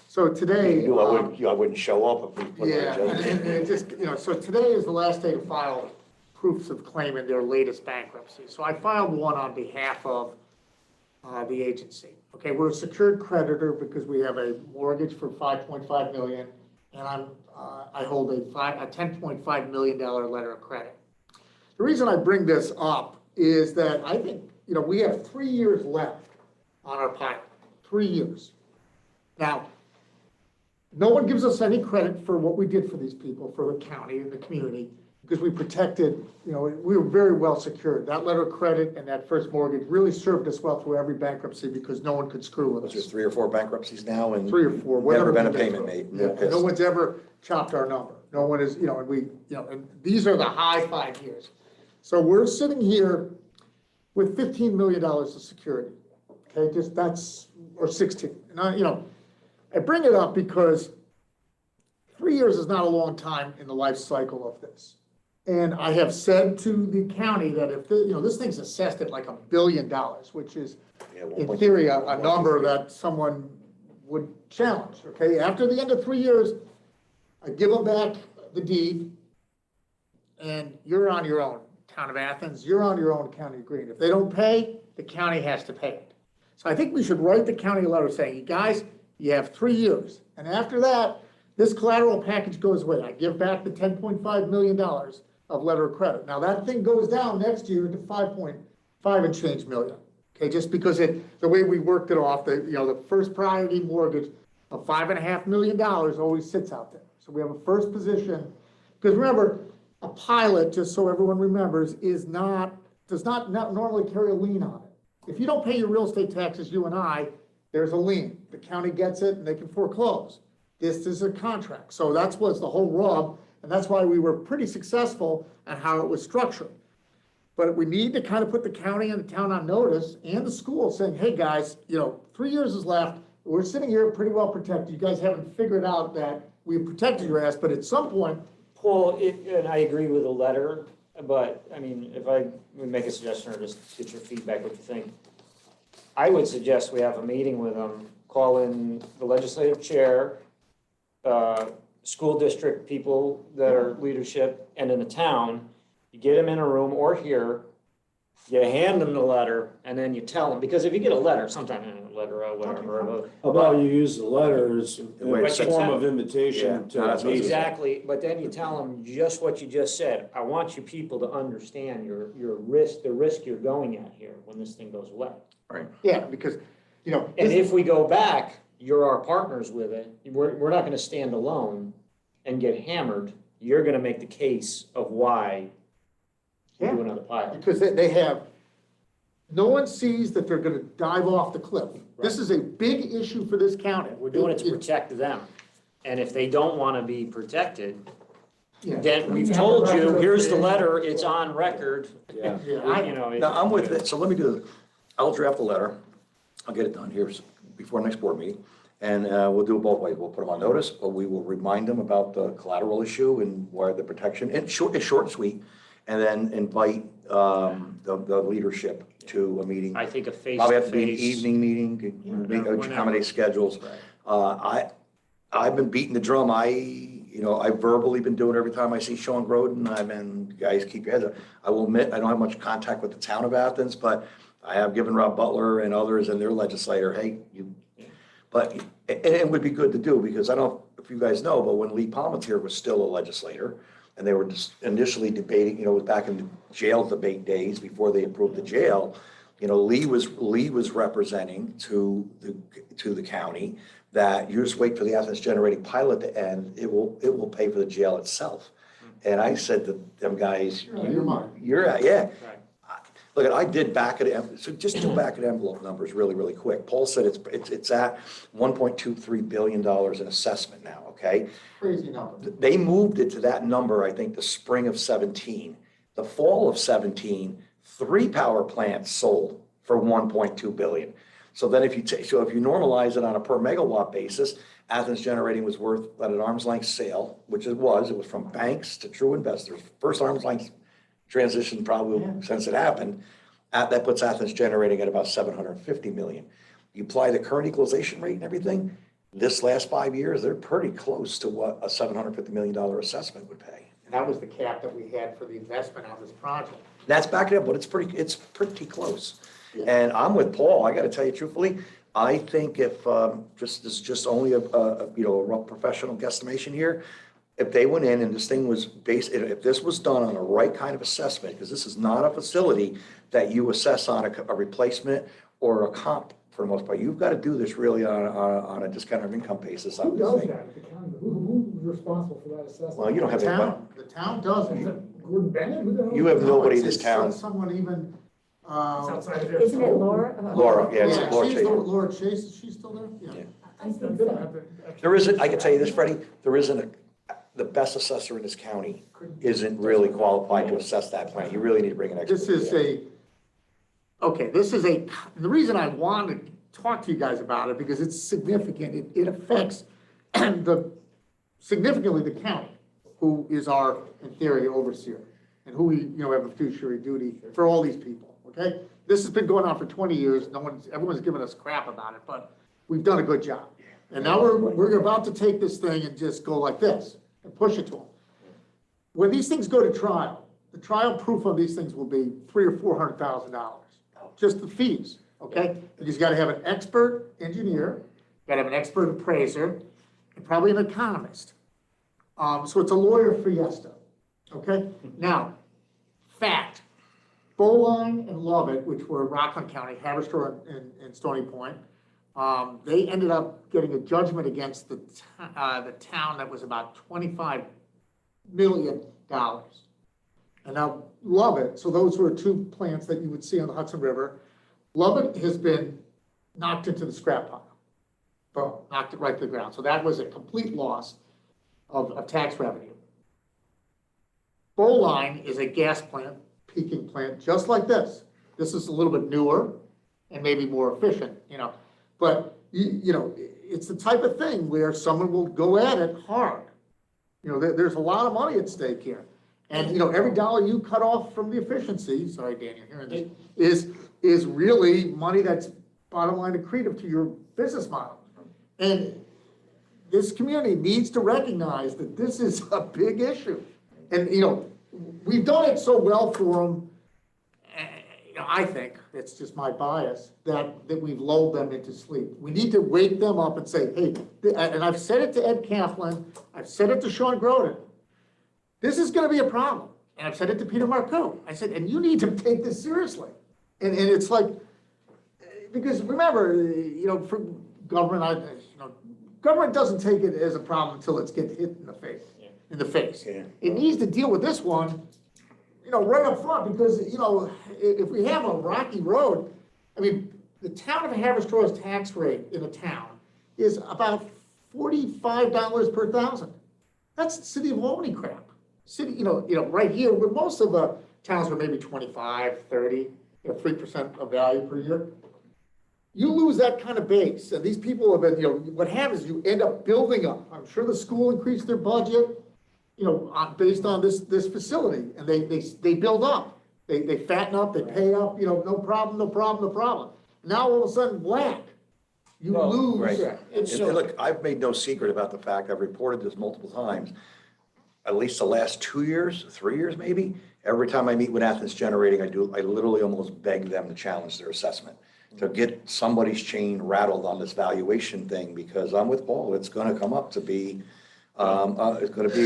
So today. I wouldn't show up if we put Yeah, it on the and agenda. it just, so today is the last day to file proofs of claim in their latest bankruptcy. So I filed one on behalf of the agency. Okay, we're a secured creditor because we have a mortgage for $5.5 million, and I hold a $10.5 million letter of credit. The reason I bring this up is that I think, we have 3 years left on our pilot, 3 years. Now, no one gives us any credit for what we did for these people, for the county and the community, because we protected, we were very well secured. That letter of credit and that first mortgage really served us well through every bankruptcy because no one could screw with There's us. 3 or 4 bankruptcies now and. 3 or 4, whatever. Never been a we did payment for it. made. Yeah, They're and no pissed. one's ever chopped our number. No one is, and we, and these are the high 5 years. So we're sitting here with $15 million of security. Okay, or 16. And I bring it up because 3 years is not a long time in the life cycle of this. And I have said to the county that if, this thing's assessed at like $1 billion, which is Yeah, in theory a number that someone would challenge, okay? After the end of 3 years, I give them back the deed, and you're on your own, town of Athens, you're on your own, county of Greene. If they don't pay, the county has to pay it. So I think we should write the county a letter saying, you guys, you have 3 years, and after that, this collateral package goes away. I give back the $10.5 million of letter of credit. Now, that thing goes down next year to 5.5 and change million. Okay, just because the way we worked it off, the first priority mortgage of $5.5 million always sits out there. So we have a first position, because remember, a pilot, just so everyone remembers, does not normally carry a lien on it. If you don't pay your real estate taxes, you and I, there's a lien. The county gets it and they can foreclose. This is a contract. So that's what's the whole rub, and that's why we were pretty successful at how it was structured. But we need to kind of put the county and the town on notice, and the school, saying, hey, guys, 3 years is left. We're sitting here pretty well protected. You guys haven't figured out that we protected your ass, but at some point. Paul, and I agree with the letter, but, I mean, if I would make a suggestion or just get your feedback, what you think, I would suggest we have a meeting with them, call in the legislative chair, school district people that are leadership, and in the town, you get them in a room or here, you hand them the letter, and then you tell them, because if you get a letter, sometimes a letter or whatever. How about you use the letters in Wait, a but you form tell- of invitation Yeah, to no, the that's what I was meeting? Exactly, but then you tell them just what you just said. I want you people to understand your risk, the risk you're going at here when this thing goes away. Yeah, because, And if we go back, you're our partners with it. We're not gonna stand alone and get hammered. You're gonna make the case of why you do another pilot. because they have, no one sees that they're gonna dive off the cliff. This is a big issue for this county. We're doing it to protect them. And if they don't wanna be protected, Yeah. then we've told you, here's the letter, it's on record. Yeah. Yeah, You know. Now, I'm with it, so let me do this. I'll draft a letter. I'll get it done here before next board meeting. And we'll do it both ways. We'll put them on notice, but we will remind them about the collateral issue and where the protection, it's short and sweet. And then invite the leadership to a meeting. I think a face-to-face. Probably have to be an evening meeting, Yeah, to accommodate schedules. Right. I I've been beating the drum. I've verbally been doing it every time I see Sean Groden. I've been, guys, keep your heads up. I will admit, I don't have much contact with the town of Athens, but I have given Rob Butler and others and their legislator, hey, but it would be good to do, because I don't know if you guys know, but when Lee Palmetier was still a legislator, and they were just initially debating, it was back in the jail debate days before they approved the jail, Lee was representing to the county that you just wait for the Athens generating pilot to end, it will pay for the jail itself. And I said to them guys, yeah. Look, I did so just do back of the envelope numbers really, really quick. Paul said it's at $1.23 billion in assessment now, okay? Crazy number. They moved it to that number, I think, the spring of 17. The fall of 17, 3 power plants sold for 1.2 billion. So then if you normalize it on a per megawatt basis, Athens Generating was worth at an arm's length sale, which it was from banks to true investors. First arm's length transition probably since it happened. That puts Athens Generating at about 750 million. You apply the current equalization rate and everything, this last 5 years, they're pretty close to what a $750 million assessment would pay. And that was the cap that we had for the investment on this project. That's backed up, but it's pretty close. And I'm with Paul. I got to tell you truthfully, I think if this is just only a rough professional guesstimation here, if they went in and this thing was if this was done on a right kind of assessment, because this is not a facility that you assess on a replacement or a comp for the most part. You've got to do this really on a discounted income basis. Who does that at the county? Who's responsible for that assessment? Well, you don't have anybody. The town does Is it. it Gordon Bennett? Who the hell? You have nobody in this It's town. someone even, It's outside of their Isn't it scope. Laura? Laura, yeah, it's yeah, Laura she's Chase. Laura Chase, is she still there? Yeah. I think They don't so. have the extra- There isn't, I can tell you this, Freddie, there isn't the best assessor in this county isn't really qualified to assess that plant. You really need to bring an expert. This is the reason I want to talk to you guys about it, because it's significant. It affects significantly the county, who is our, in theory, overseer, and who we, have a fiduciary duty for all these people, okay? This has been going on for 20 years. Everyone's giving us crap about it, but we've done a good job. And now we're about to take this thing and just go like this and push it to them. When these things go to trial, the trial proof on these things will be $300,000 or $400,000, just the fees, okay? You just got to have an expert engineer, got to have an expert appraiser, and probably an economist. So it's a lawyer fiesta, okay? Now, fact, Bowline and Lovett, which were Rockland County, Haverstraw and Stony Point, they ended up getting a judgment against the town that was about $25 million. And now Lovett, so those were 2 plants that you would see on the Hudson River. Lovett has been knocked into the scrap pile. Boom, knocked it right to the ground. So that was a complete loss of tax revenue. Bowline is a gas plant, peaking plant, just like this. This is a little bit newer and maybe more efficient, But, it's the type of thing where someone will go at it hard. There's a lot of money at stake here. And, every dollar you cut off from the efficiency, sorry, Dan, you're hearing this, is really money that's bottom line accretive to your business model. And this community needs to recognize that this is a big issue. And, we've done it so well for them, I think, it's just my bias, that we've lulled them into sleep. We need to wake them up and say, hey, and I've said it to Ed Kaplan, I've said it to Sean Groden, this is gonna be a problem. And I've said it to Peter Marcoux. I said, and you need to take this seriously. And it's like, because remember, for government, government doesn't take it as a problem until it's get hit in the face. In the face. Yeah. It needs to deal with this one, right up front, because, if we have a rocky road, the town of Haverstraw's tax rate in a town is about $45 per thousand. That's the city of Albany crap. City, right here, where most of the towns are maybe 25, 30, 3% of value per year. You lose that kind of base, and these people have been, what happens is you end up building up. I'm sure the school increased their budget, based on this facility, and they build up. They fatten up, they pay up, no problem. Now all of a sudden, whack. You Well, lose. right. It's And so, look, I've made no secret about the fact, I've reported this multiple times, at least the last 2 years, 3 years maybe, every time I meet with Athens Generating, I literally almost beg them to challenge their assessment, to get somebody's chain rattled on this valuation thing, because I'm with Paul, it's gonna come up to be, it's gonna be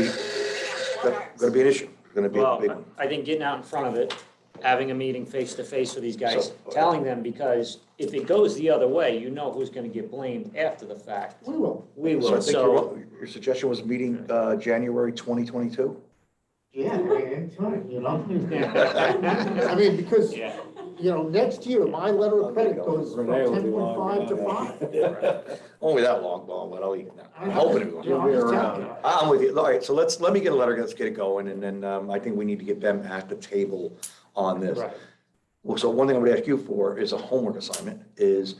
an issue, it's gonna be a big Well, one. I think getting out in front of it, having a meeting face to face with these guys, So- telling them, because if it goes the other way, you know who's gonna get blamed after the fact. we will. We So I will, think so, your suggestion was meeting, January 2022? Yeah, anytime, you know? yeah. I mean, because, Yeah. you know, next year, my letter of credit goes from Renee will be 10.5 to long. 5. Only that long, but I'll eat that. I'm I- hoping it will. You know, I'm just telling you. I'm with you. All right, so let me get a letter, let's get it going, and then I think we need to get them at the table on this. Right. Well, so one thing I'm gonna ask you for is a homework assignment, is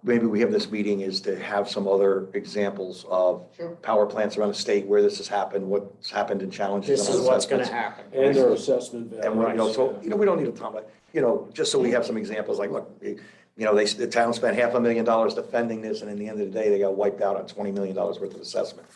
maybe we have this meeting is to have some other examples of Sure. power plants around the state where this has happened, what's happened in challenges. This on is what's gonna assessments. happen. And their assessment values. And, we don't need a ton, but, just so we have some examples, like, look, the town spent $500,000 defending this, and in the end of the day, they got wiped out on $20 million worth of assessment.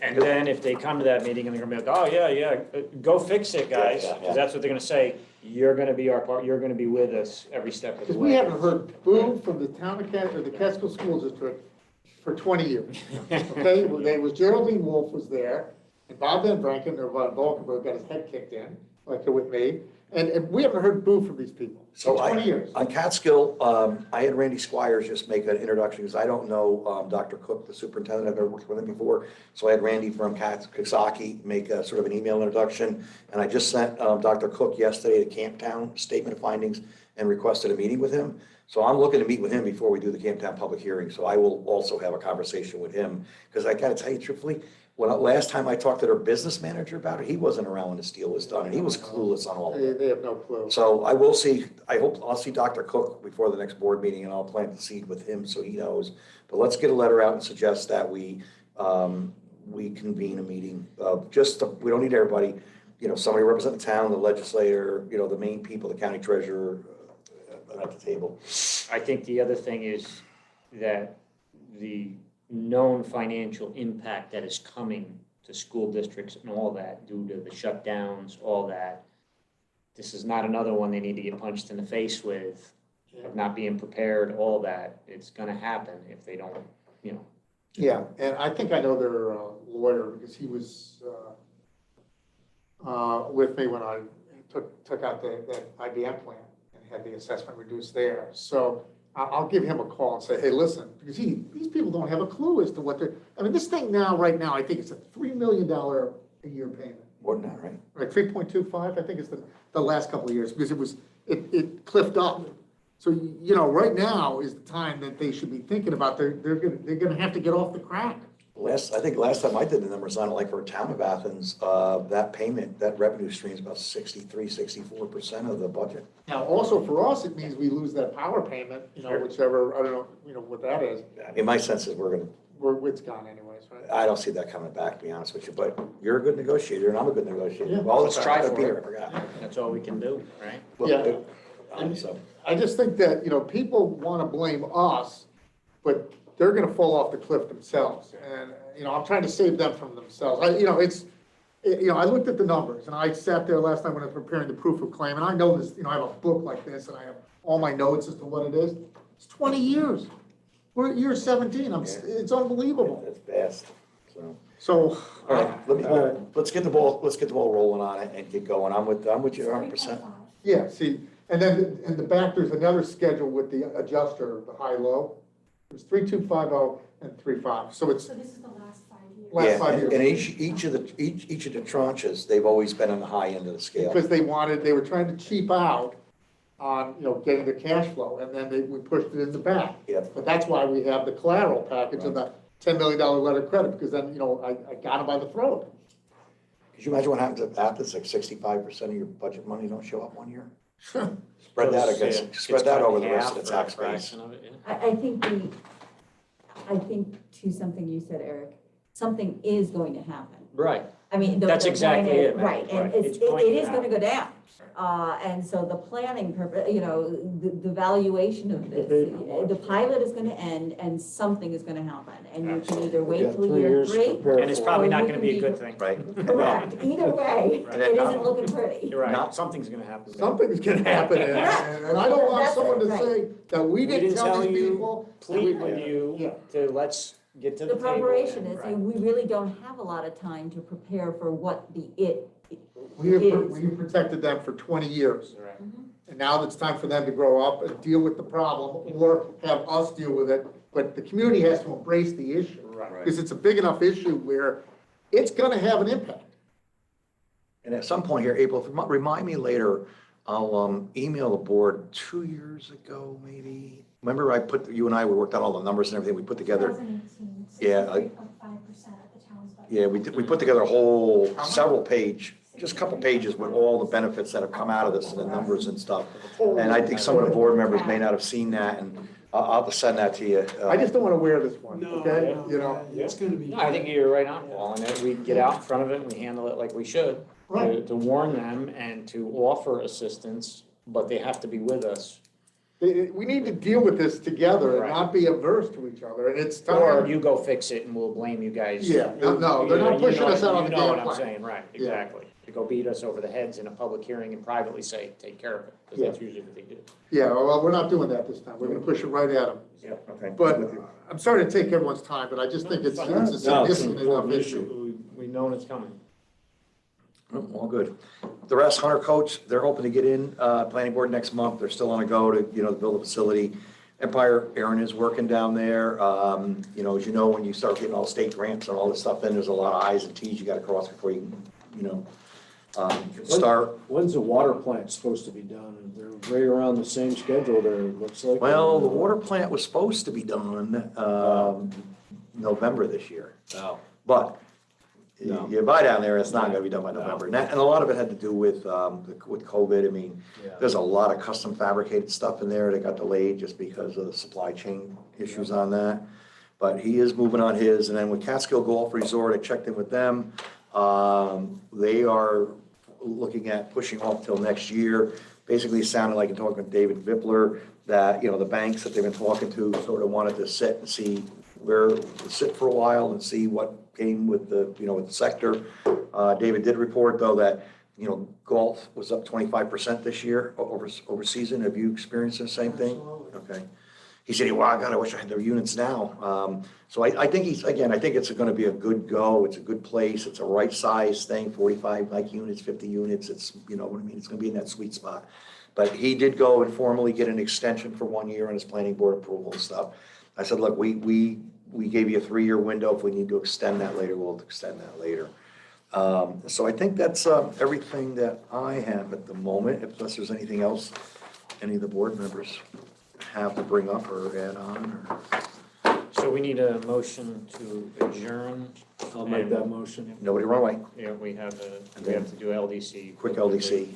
And then if they come to that meeting and they're gonna be like, oh, yeah, go fix it, guys, Yeah, yeah, yeah. because that's what they're gonna say, you're gonna be our part, you're gonna be with us every step of the Because way. we haven't heard boo from the town of or the Catskill School District for 20 years. Okay, well, there was Geraldine Wolf was there, and Bob Van Branken, or Von Valkenburg, got his head kicked in, like with me, and we haven't heard boo from these people So in 20 years. On Catskill, I had Randy Squires just make an introduction, because I don't know Dr. Cook, the superintendent, I've never worked with him before. So I had Randy from Coxsackie make a sort of an email introduction, and I just sent Dr. Cook yesterday the Camptown statement of findings and requested a meeting with him. So I'm looking to meet with him before we do the Camptown public hearing, so I will also have a conversation with him, because I gotta tell you truthfully, last time I talked to their business manager about it, he wasn't around when this deal was done, and he was clueless on all of it. They have no clue. So I'll see Dr. Cook before the next board meeting, and I'll plant the seed with him so he knows. But let's get a letter out and suggest that we convene a meeting of we don't need everybody, somebody represent the town, the legislator, the main people, the county treasurer, at the table. I think the other thing is that the known financial impact that is coming to school districts and all that due to the shutdowns, all that. This is not another one they need to get punched in the face with, of not being prepared, all that. It's gonna happen if they don't, Yeah, and I think I know their lawyer, because he was with me when I took out that IBM plan and had the assessment reduced there. So I'll give him a call and say, hey, listen, because these people don't have a clue as to what this thing right now, I think it's a $3 million a year payment. More than that, right? Right, 3.25, I think it's the last couple of years, because it cliffed up. So, right now is the time that they should be thinking about, they're gonna have to get off the crack. I think last time I did the numbers on it, like for a town of Athens, that payment, that revenue stream is about 64% of the budget. Now, also for us, it means we lose that power payment, whichever, I don't know, what that is. I mean, my sense is It's gone anyways, right? I don't see that coming back, to be honest with you, but you're a good negotiator and I'm a good negotiator. Yeah. Well, Let's try for Peter, it. I forgot. that's all we can do, right? Yeah. So, I just think that, people wanna blame us, but they're gonna fall off the cliff themselves. And, I'm trying to save them from themselves. I looked at the numbers, and I sat there last night when I was preparing the proof of claim, and I know this, I have a book like this, and I have all my notes as to what it is. It's 20 years. We're at year 17. It's unbelievable. that's fast, so. So, All right, let's get the ball rolling on it and get going. I'm with you 100%. yeah, see, and then in the back, there's another schedule with the adjuster, the high-low. There's 3250 and 35. So it's So this is the last 5 years. last 5 years. And each of the tranches, they've always been on the high end of the scale. Because they were trying to cheap out on, getting the cash flow, and then we pushed it in the back. Yep. But that's why we have the collateral package of the $10 million letter of credit, because then, I got him by the throat. Could you imagine what happens if Athens, like 65% of your budget money don't show up one year? Spread that over the rest of the tax base. I think to something you said, Eric, something is going to happen. Right. I mean, That's exactly it, man. Right, and Right. it It's going to is gonna go down. And so the planning purpose, the valuation of this, the pilot is gonna end and something is gonna happen. And you can either You wait got till 3 year years to 3. prepare And it's for it. probably Or not you gonna can be a be good thing. Right? Correct, either way, And it then isn't looking pretty. You're Not- right, something's gonna happen. Something's gonna happen, and I don't want That's someone to right. say that we didn't tell these you, people. plead with Yeah. you to let's get to the The table. preparation is, Right. we really don't have a lot of time to prepare for what the it We have is. protected them for 20 years, Right. and now it's time for them to grow up and deal with the problem, or have us deal with it. But the community has to embrace the issue, Right. because it's a big enough issue where it's gonna have an impact. And at some point here, April, remind me later, I'll email the board 2 years ago, maybe. Remember you and I, we worked out all the numbers and everything, we put together, 2018, Yeah, 63.5% of the town's budget. yeah, we put together a whole, several page, just a couple pages with all the benefits that have come out of this and the numbers and stuff. And I think some of the board members may not have seen that, and I'll have to send that to you. I just don't wanna wear this one, No, okay? no, You know? it's gonna be. No, I think you're right on, Paul, and that we get out in front of it and we handle it like we should. Right. To warn them and to offer assistance, but they have to be with us. We need to deal with this together and Right. not be averse to each other, and it's Or time. you go fix it and we'll blame you guys. Yeah, no, they're not You know- pushing us out on you the know damn what I'm plan. saying, right, Yeah. exactly. To go beat us over the heads in a public hearing and privately say, take care of it, because that's usually what they do. Yeah, well, we're not doing that this time, we're gonna push it right at them. Yep. Okay. But I'm sorry to take everyone's time, but I just think it's a No, it's an significant enough important issue. We've known it's coming. All good. The rest, Hunter Coach, they're hoping to get in, planning board next month. They're still on a go to, build a facility. Empire, Aaron is working down there. As you know, when you start getting all state grants and all this stuff, then there's a lot of I's and T's you gotta cross before you can, start. When's the water plant supposed to be done? They're right around the same schedule there, it looks like. Well, the water plant was supposed to be done, November this year. Oh. But No. you buy down there, it's not gonna be done by November. And a lot of it had to do with COVID. I mean, Yeah. there's a lot of custom fabricated stuff in there that got delayed just because of the supply chain issues on that. But he is moving on his, and then with Catskill Golf Resort, I checked in with them. They are looking at pushing off till next year. Basically, it sounded like, in talking with David Vipler, that, the banks that they've been talking to sort of wanted to sit and see sit for a while and see what came with with the sector. David did report, though, that, golf was up 25% this year over season. Have you experienced the same thing? Okay. He said, well, God, I wish I had their units now. So I think I think it's gonna be a good go. It's a good place. It's a right size thing, 45 like units, 50 units. It's, what I mean? It's gonna be in that sweet spot. But he did go and formally get an extension for 1 year on his planning board approval and stuff. I said, look, we gave you a 3-year window. If we need to extend that later, we'll extend that later. So I think that's everything that I have at the moment, unless there's anything else any of the board members have to bring up or add on. So we need a motion to adjourn. I'll make that motion. Nobody run away. Yeah, we have to do LDC. Quick LDC.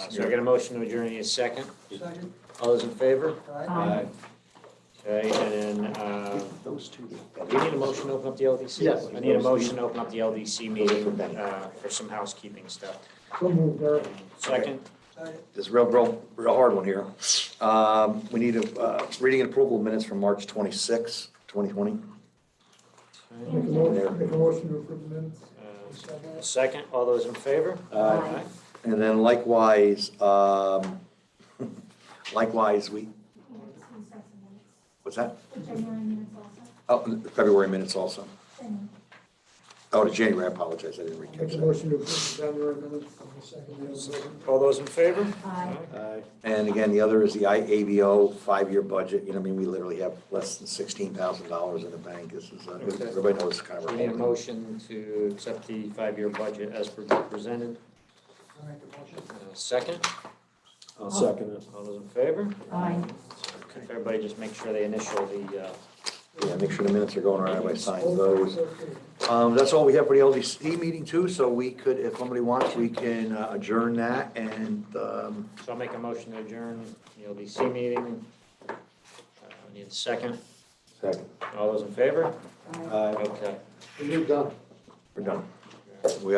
So I get a motion to adjourn, need a second? Second. All those in favor? Aye. Okay, and then, Those two. we need a motion to open up the LDC? Yes. I need a motion to open up the LDC meeting, for some housekeeping stuff. So moved, Eric. Second, This is real hard one here. We need a reading and approval of minutes from March 26, 2020. Make a motion to approve the minutes. second, all those in favor? Aye. And then likewise, likewise, what's that? January minutes also. Oh, February minutes also. January. Oh, the January, I apologize, I didn't read Make a that. motion to approve the January minutes from the second. All those in favor? Aye. Aye. And again, the other is the ABO 5-year budget. I mean, we literally have less than $16,000 in the bank. This is, Okay. everybody knows kind of. We need a motion to accept the 5-year budget as presented. I make a motion. Second, I'll second it. all those in favor? Aye. If everybody just make sure they initial the, Yeah, make sure the minutes are going around, everybody signs those. That's all we have for the LDC meeting too, so we could, if somebody wants, we can adjourn that and, so I'll make a motion to adjourn the LDC meeting. We need a second. second, All those in favor? Aye. Okay. We're done. we're done. We